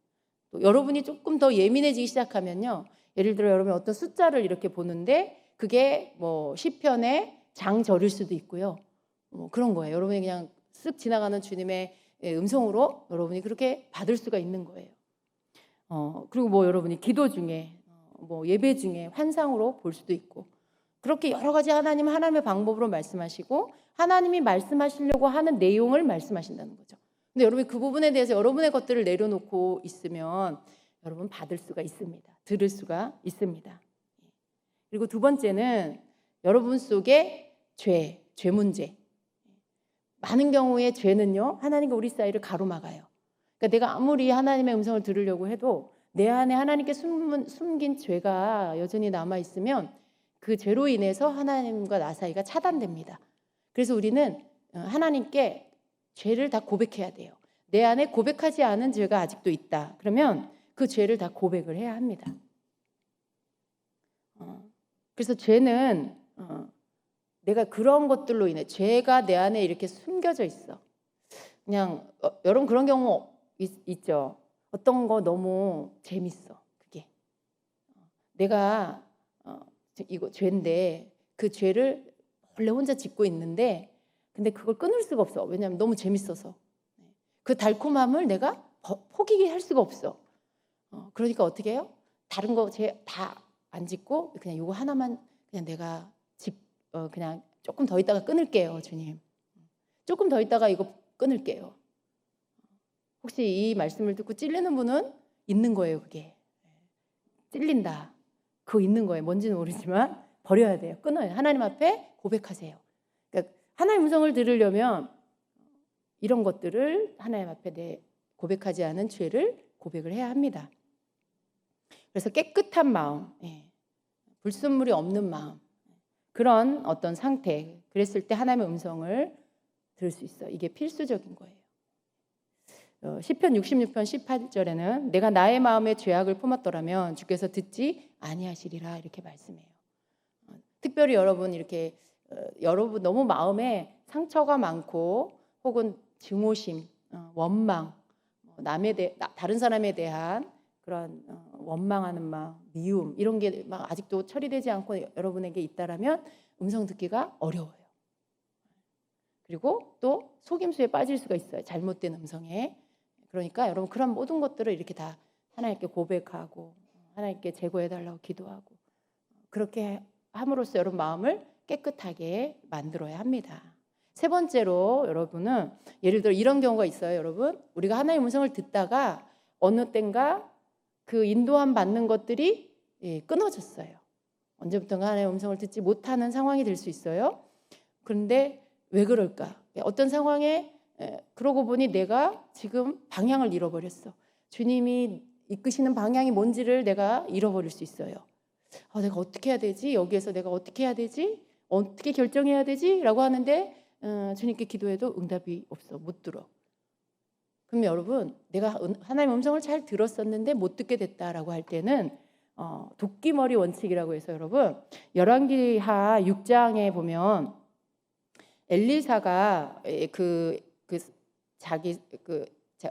또 여러분이 조금 더 예민해지기 시작하면요, 예를 들어 여러분이 어떤 숫자를 이렇게 보는데 그게 뭐 시편의 장절일 수도 있고요. 그런 거예요. 여러분이 그냥 쓱 지나가는 주님의 음성으로 여러분이 그렇게 받을 수가 있는 거예요. 그리고 뭐 여러분이 기도 중에 뭐 예배 중에 환상으로 볼 수도 있고, 그렇게 여러 가지 하나님의 방법으로 말씀하시고 하나님이 말씀하시려고 하는 내용을 말씀하신다는 거죠. 근데 여러분이 그 부분에 대해서 여러분의 것들을 내려놓고 있으면 여러분 받을 수가 있습니다. 들을 수가 있습니다. 그리고 두 번째는 여러분 속에 죄 문제. 많은 경우에 죄는요, 하나님과 우리 사이를 가로막아요. 그러니까 내가 아무리 하나님의 음성을 들으려고 해도 내 안에 하나님께 숨긴 죄가 여전히 남아있으면 그 죄로 인해서 하나님과 나 사이가 차단됩니다. 그래서 우리는 하나님께 죄를 다 고백해야 돼요. 내 안에 고백하지 않은 죄가 아직도 있다. 그러면 그 죄를 다 고백을 해야 합니다. 그래서 죄는 내가 그런 것들로 인해 죄가 내 안에 이렇게 숨겨져 있어. 그냥 여러분 그런 경우 있죠. 어떤 거 너무 재밌어. 그게 내가 이거 죄인데 그 죄를 원래 혼자 짓고 있는데 근데 그걸 끊을 수가 없어. 왜냐하면 너무 재밌어서. 그 달콤함을 내가 포기할 수가 없어. 그러니까 어떻게 해요? 다른 거 죄 다 안 짓고 그냥 이거 하나만 그냥 내가 그냥 조금 더 있다가 끊을게요, 주님. 조금 더 있다가 이거 끊을게요. 혹시 이 말씀을 듣고 찔리는 분은 있는 거예요, 그게. 찔린다. 그거 있는 거예요. 뭔지는 모르지만 버려야 돼요. 끊어요. 하나님 앞에 고백하세요. 그러니까 하나님의 음성을 들으려면 이런 것들을 하나님 앞에 고백하지 않은 죄를 고백을 해야 합니다. 그래서 깨끗한 마음, 불순물이 없는 마음, 그런 어떤 상태, 그랬을 때 하나님의 음성을 들을 수 있어요. 이게 필수적인 거예요. 시편 66편 18절에는 내가 나의 마음에 죄악을 품었더라면 주께서 듣지 아니하시리라 이렇게 말씀해요. 특별히 여러분 이렇게 여러분 너무 마음에 상처가 많고 혹은 증오심, 원망, 다른 사람에 대한 그런 원망하는 마음, 미움 이런 게 막 아직도 처리되지 않고 여러분에게 있다라면 음성 듣기가 어려워요. 그리고 또 속임수에 빠질 수가 있어요. 잘못된 음성에. 그러니까 여러분 그런 모든 것들을 이렇게 다 하나님께 고백하고 하나님께 제거해달라고 기도하고 그렇게 함으로써 여러분 마음을 깨끗하게 만들어야 합니다. 세 번째로 여러분은 예를 들어 이런 경우가 있어요. 여러분 우리가 하나님의 음성을 듣다가 어느 땐가 그 인도함 받는 것들이 끊어졌어요. 언제부턴가 하나님의 음성을 듣지 못하는 상황이 될 수 있어요. 그런데 왜 그럴까? 어떤 상황에 그러고 보니 내가 지금 방향을 잃어버렸어. 주님이 이끄시는 방향이 뭔지를 내가 잃어버릴 수 있어요. 내가 어떻게 해야 되지? 여기에서 내가 어떻게 해야 되지? 어떻게 결정해야 되지? 라고 하는데 주님께 기도해도 응답이 없어. 못 들어. 그럼 여러분 내가 하나님의 음성을 잘 들었었는데 못 듣게 됐다라고 할 때는 도끼머리 원칙이라고 해서 여러분 열왕기하 6장에 보면 엘리사가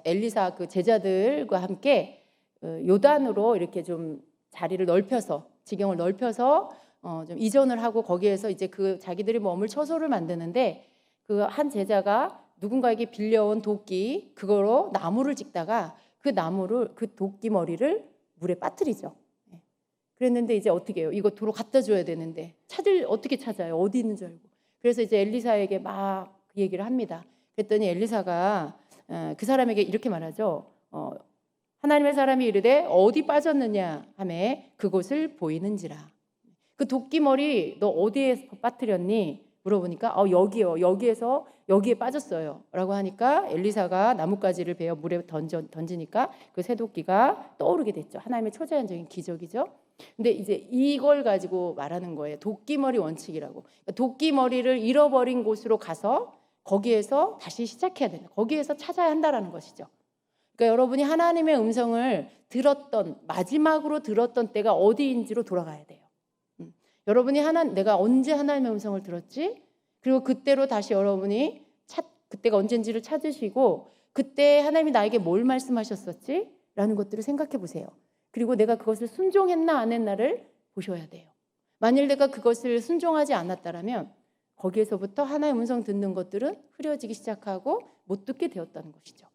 엘리사 그 제자들과 함께 요단으로 이렇게 좀 자리를 넓혀서 지경을 넓혀서 좀 이전을 하고 거기에서 이제 그 자기들이 머물 처소를 만드는데 그 한 제자가 누군가에게 빌려온 도끼 그거로 나무를 찍다가 그 도끼 머리를 물에 빠뜨리죠. 그랬는데 이제 어떻게 해요? 이거 도로 갖다 줘야 되는데 어떻게 찾아요? 어디 있는 줄 알고. 그래서 이제 엘리사에게 막 그 얘기를 합니다. 그랬더니 엘리사가 그 사람에게 이렇게 말하죠. 하나님의 사람이 이르되 어디 빠졌느냐 하매 그곳을 보이는지라. 그 도끼머리 너 어디에 빠뜨렸니? 물어보니까 여기요. 여기에서 여기에 빠졌어요. 라고 하니까 엘리사가 나뭇가지를 베어 물에 던지니까 그 새도끼가 떠오르게 됐죠. 하나님의 초자연적인 기적이죠. 근데 이제 이걸 가지고 말하는 거예요. 도끼머리 원칙이라고. 그러니까 도끼머리를 잃어버린 곳으로 가서 거기에서 다시 시작해야 된다. 거기에서 찾아야 한다라는 것이죠. 그러니까 여러분이 하나님의 음성을 마지막으로 들었던 때가 어디인지로 돌아가야 돼요. 여러분이 내가 언제 하나님의 음성을 들었지? 그리고 그때로 다시 여러분이 그때가 언젠지를 찾으시고 그때 하나님이 나에게 뭘 말씀하셨었지? 라는 것들을 생각해 보세요. 그리고 내가 그것을 순종했나 안 했나를 보셔야 돼요. 만일 내가 그것을 순종하지 않았다면 거기에서부터 하나님의 음성 듣는 것들은 흐려지기 시작하고 못 듣게 되었다는 것이죠.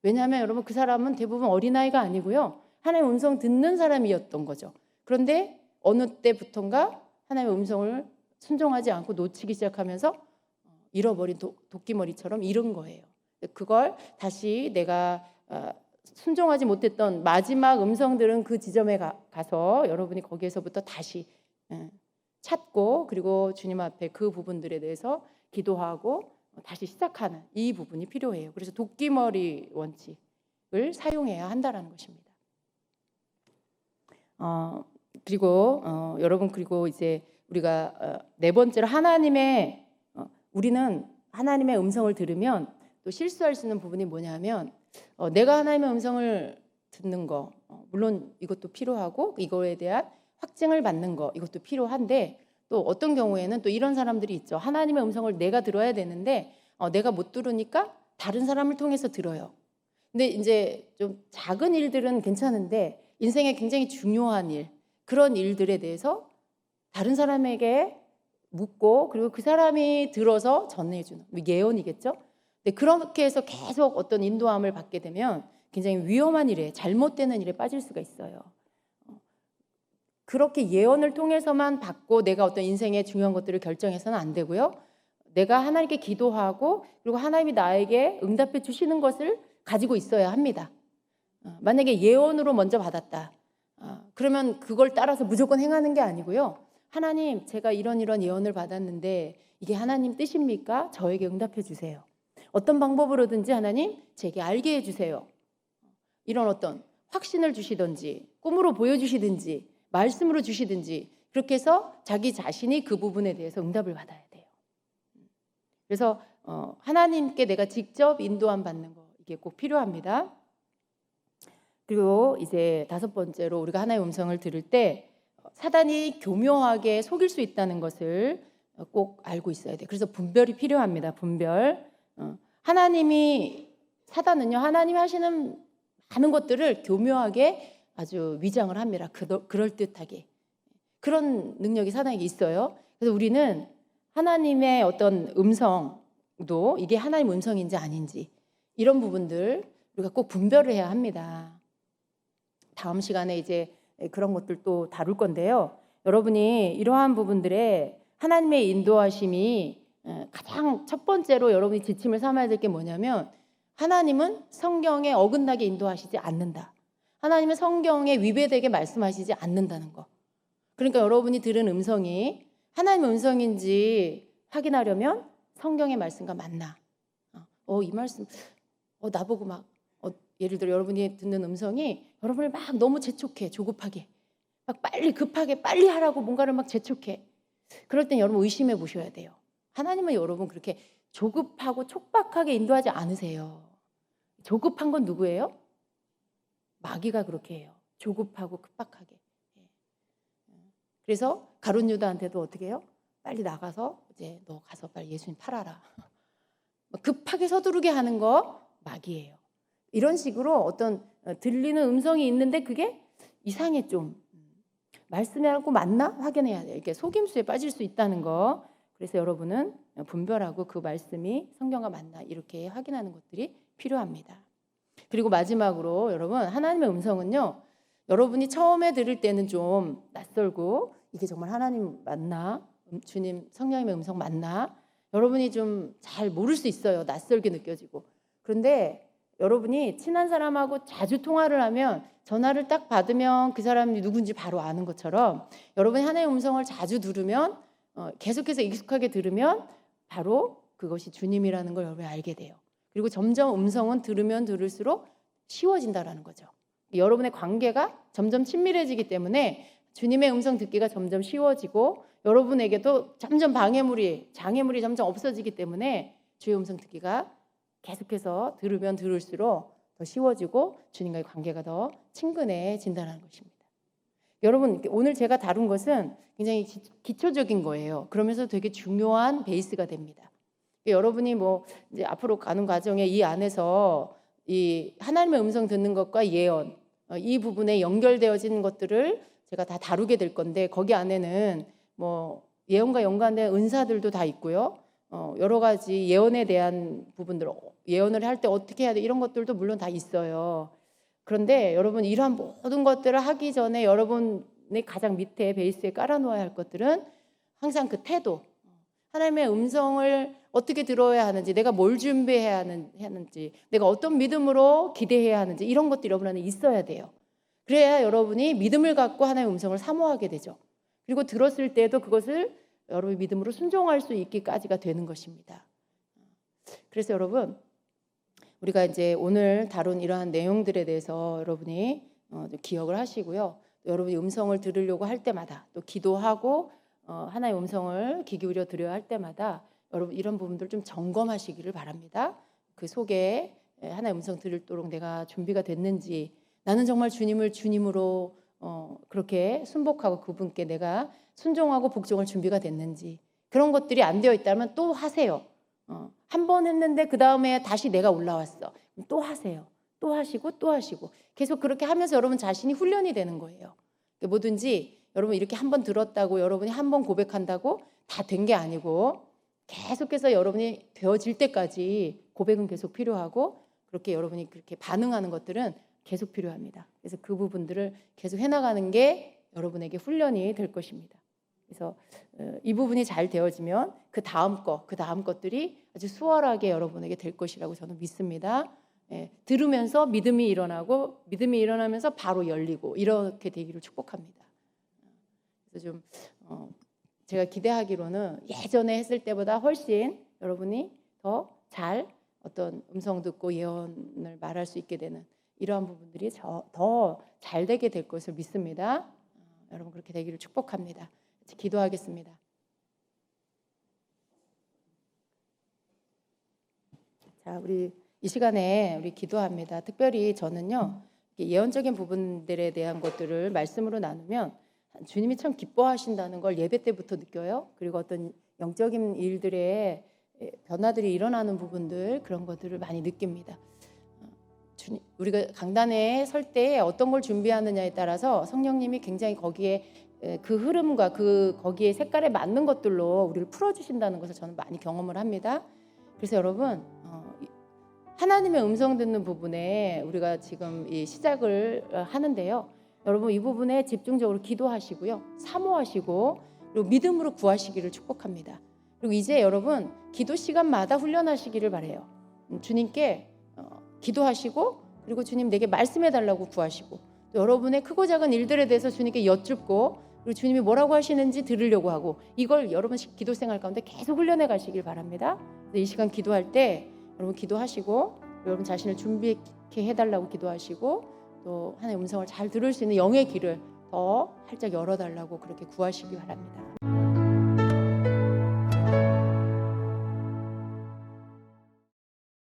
왜냐하면 여러분 그 사람은 대부분 어린아이가 아니고요. 하나님의 음성 듣는 사람이었던 거죠. 그런데 어느 때부턴가 하나님의 음성을 순종하지 않고 놓치기 시작하면서 잃어버린 도끼머리처럼 잃은 거예요. 그걸 다시 내가 순종하지 못했던 마지막 음성들은 그 지점에 가서 여러분이 거기에서부터 다시 찾고 그리고 주님 앞에 그 부분들에 대해서 기도하고 다시 시작하는 이 부분이 필요해요. 그래서 도끼머리 원칙을 사용해야 한다는 것입니다. 그리고 여러분 그리고 이제 우리가 네 번째로 우리는 하나님의 음성을 들으면 또 실수할 수 있는 부분이 뭐냐면 내가 하나님의 음성을 듣는 거 물론 이것도 필요하고 이거에 대한 확증을 받는 거 이것도 필요한데 또 어떤 경우에는 또 이런 사람들이 있죠. 하나님의 음성을 내가 들어야 되는데 내가 못 들으니까 다른 사람을 통해서 들어요. 근데 이제 좀 작은 일들은 괜찮은데 인생에 굉장히 중요한 일 그런 일들에 대해서 다른 사람에게 묻고 그리고 그 사람이 들어서 전해주는 예언이겠죠. 근데 그렇게 해서 계속 어떤 인도함을 받게 되면 굉장히 위험한 일에 잘못되는 일에 빠질 수가 있어요. 그렇게 예언을 통해서만 받고 내가 어떤 인생의 중요한 것들을 결정해서는 안 되고요. 내가 하나님께 기도하고 그리고 하나님이 나에게 응답해 주시는 것을 가지고 있어야 합니다. 만약에 예언으로 먼저 받았다. 그러면 그걸 따라서 무조건 행하는 게 아니고요. 하나님, 제가 이런 예언을 받았는데 이게 하나님 뜻입니까? 저에게 응답해 주세요. 어떤 방법으로든지 하나님 제게 알게 해주세요. 이런 어떤 확신을 주시든지 꿈으로 보여주시든지 말씀으로 주시든지 그렇게 해서 자기 자신이 그 부분에 대해서 응답을 받아야 돼요. 그래서 하나님께 내가 직접 인도함 받는 거 이게 꼭 필요합니다. 그리고 이제 다섯 번째로 우리가 하나님의 음성을 들을 때 사단이 교묘하게 속일 수 있다는 것을 꼭 알고 있어야 돼요. 그래서 분별이 필요합니다. 분별. 사단은요 하나님이 하시는 많은 것들을 교묘하게 아주 위장을 합니다. 그럴듯하게. 그런 능력이 사단에게 있어요. 그래서 우리는 하나님의 어떤 음성도 이게 하나님 음성인지 아닌지 이런 부분들 우리가 꼭 분별을 해야 합니다. 다음 시간에 이제 그런 것들도 다룰 건데요. 여러분이 이러한 부분들에 하나님의 인도하심이 가장 첫 번째로 여러분이 지침을 삼아야 될 게 뭐냐면 하나님은 성경에 어긋나게 인도하시지 않는다. 하나님은 성경에 위배되게 말씀하시지 않는다는 거. 그러니까 여러분이 들은 음성이 하나님의 음성인지 확인하려면 성경의 말씀과 맞나. 이 말씀 나보고 막 예를 들어 여러분이 듣는 음성이 여러분을 막 너무 재촉해. 조급하게. 막 급하게 빨리 하라고 뭔가를 막 재촉해. 그럴 땐 여러분 의심해 보셔야 돼요. 하나님은 여러분 그렇게 조급하고 촉박하게 인도하지 않으세요. 조급한 건 누구예요? 마귀가 그렇게 해요. 조급하고 급박하게. 그래서 가룟 유다한테도 어떻게 해요? 빨리 나가서 이제 너 가서 빨리 예수님 팔아라. 급하게 서두르게 하는 거 마귀예요. 이런 식으로 어떤 들리는 음성이 있는데 그게 이상해 좀. 말씀하고 맞나? 확인해야 돼요. 이렇게 속임수에 빠질 수 있다는 거. 그래서 여러분은 분별하고 그 말씀이 성경과 맞나 이렇게 확인하는 것들이 필요합니다. 그리고 마지막으로 여러분 하나님의 음성은요. 여러분이 처음에 들을 때는 좀 낯설고 이게 정말 하나님 맞나? 주님 성령님의 음성 맞나? 여러분이 좀 잘 모를 수 있어요. 낯설게 느껴지고. 그런데 여러분이 친한 사람하고 자주 통화를 하면 전화를 딱 받으면 그 사람이 누군지 바로 아는 것처럼 여러분이 하나님의 음성을 자주 들으면 계속해서 익숙하게 들으면 바로 그것이 주님이라는 걸 여러분이 알게 돼요. 그리고 점점 음성은 들으면 들을수록 쉬워진다라는 거죠. 여러분의 관계가 점점 친밀해지기 때문에 주님의 음성 듣기가 점점 쉬워지고 여러분에게도 점점 장애물이 점점 없어지기 때문에 주의 음성 듣기가 계속해서 들으면 들을수록 더 쉬워지고 주님과의 관계가 더 친근해진다는 것입니다. 여러분, 오늘 제가 다룬 것은 굉장히 기초적인 거예요. 그러면서 되게 중요한 베이스가 됩니다. 여러분이 이제 앞으로 가는 과정에 이 안에서 이 하나님의 음성 듣는 것과 예언, 이 부분에 연결되어진 것들을 제가 다 다루게 될 건데 거기 안에는 예언과 연관된 은사들도 다 있고요. 여러 가지 예언에 대한 부분들, 예언을 할 때 어떻게 해야 돼 이런 것들도 물론 다 있어요. 그런데 여러분 이러한 모든 것들을 하기 전에 여러분의 가장 밑에 베이스에 깔아놓아야 할 것들은 항상 그 태도, 하나님의 음성을 어떻게 들어야 하는지, 내가 뭘 준비해야 하는지, 내가 어떤 믿음으로 기대해야 하는지 이런 것들이 여러분 안에 있어야 돼요. 그래야 여러분이 믿음을 갖고 하나님의 음성을 사모하게 되죠. 그리고 들었을 때도 그것을 여러분이 믿음으로 순종할 수 있기까지가 되는 것입니다. 그래서 여러분 우리가 이제 오늘 다룬 이러한 내용들에 대해서 여러분이 기억을 하시고요. 여러분이 음성을 들으려고 할 때마다 또 기도하고 하나의 음성을 귀 기울여 드려야 할 때마다 여러분 이런 부분들 좀 점검하시기를 바랍니다. 그 속에 하나의 음성 들을도록 내가 준비가 됐는지, 나는 정말 주님을 주님으로 그렇게 순복하고 그분께 내가 순종하고 복종할 준비가 됐는지, 그런 것들이 안 되어 있다면 또 하세요. 한 번 했는데 그 다음에 다시 내가 올라왔어. 또 하세요. 또 하시고 또 하시고 계속 그렇게 하면서 여러분 자신이 훈련이 되는 거예요. 뭐든지 여러분 이렇게 한 번 들었다고 여러분이 한 번 고백한다고 다 된 게 아니고 계속해서 여러분이 되어질 때까지 고백은 계속 필요하고 그렇게 여러분이 그렇게 반응하는 것들은 계속 필요합니다. 그래서 그 부분들을 계속 해나가는 게 여러분에게 훈련이 될 것입니다. 그래서 이 부분이 잘 되어지면 그 다음 것들이 아주 수월하게 여러분에게 될 것이라고 저는 믿습니다. 들으면서 믿음이 일어나고 믿음이 일어나면서 바로 열리고 이렇게 되기를 축복합니다. 그래서 좀 제가 기대하기로는 예전에 했을 때보다 훨씬 여러분이 더 잘 어떤 음성 듣고 예언을 말할 수 있게 되는 이러한 부분들이 더 잘 되게 될 것을 믿습니다. 여러분 그렇게 되기를 축복합니다. 기도하겠습니다. 자, 우리 이 시간에 우리 기도합니다. 특별히 저는요, 예언적인 부분들에 대한 것들을 말씀으로 나누면 주님이 참 기뻐하신다는 걸 예배 때부터 느껴요. 그리고 어떤 영적인 일들의 변화들이 일어나는 부분들, 그런 것들을 많이 느낍니다. 우리가 강단에 설 때 어떤 걸 준비하느냐에 따라서 성령님이 굉장히 거기에 그 흐름과 거기에 색깔에 맞는 것들로 우리를 풀어주신다는 것을 저는 많이 경험을 합니다. 그래서 여러분 하나님의 음성 듣는 부분에 우리가 지금 이 시작을 하는데요. 여러분 이 부분에 집중적으로 기도하시고요. 사모하시고 그리고 믿음으로 구하시기를 축복합니다. 그리고 이제 여러분 기도 시간마다 훈련하시기를 바라요. 주님께 기도하시고 그리고 주님 내게 말씀해 달라고 구하시고 또 여러분의 크고 작은 일들에 대해서 주님께 여쭙고 그리고 주님이 뭐라고 하시는지 들으려고 하고 이걸 여러분 기도 생활 가운데 계속 훈련해 가시길 바랍니다. 이 시간 기도할 때 여러분 기도하시고 여러분 자신을 준비해 해달라고 기도하시고 또 하나님의 음성을 잘 들을 수 있는 영의 길을 더 활짝 열어달라고 그렇게 구하시기 바랍니다.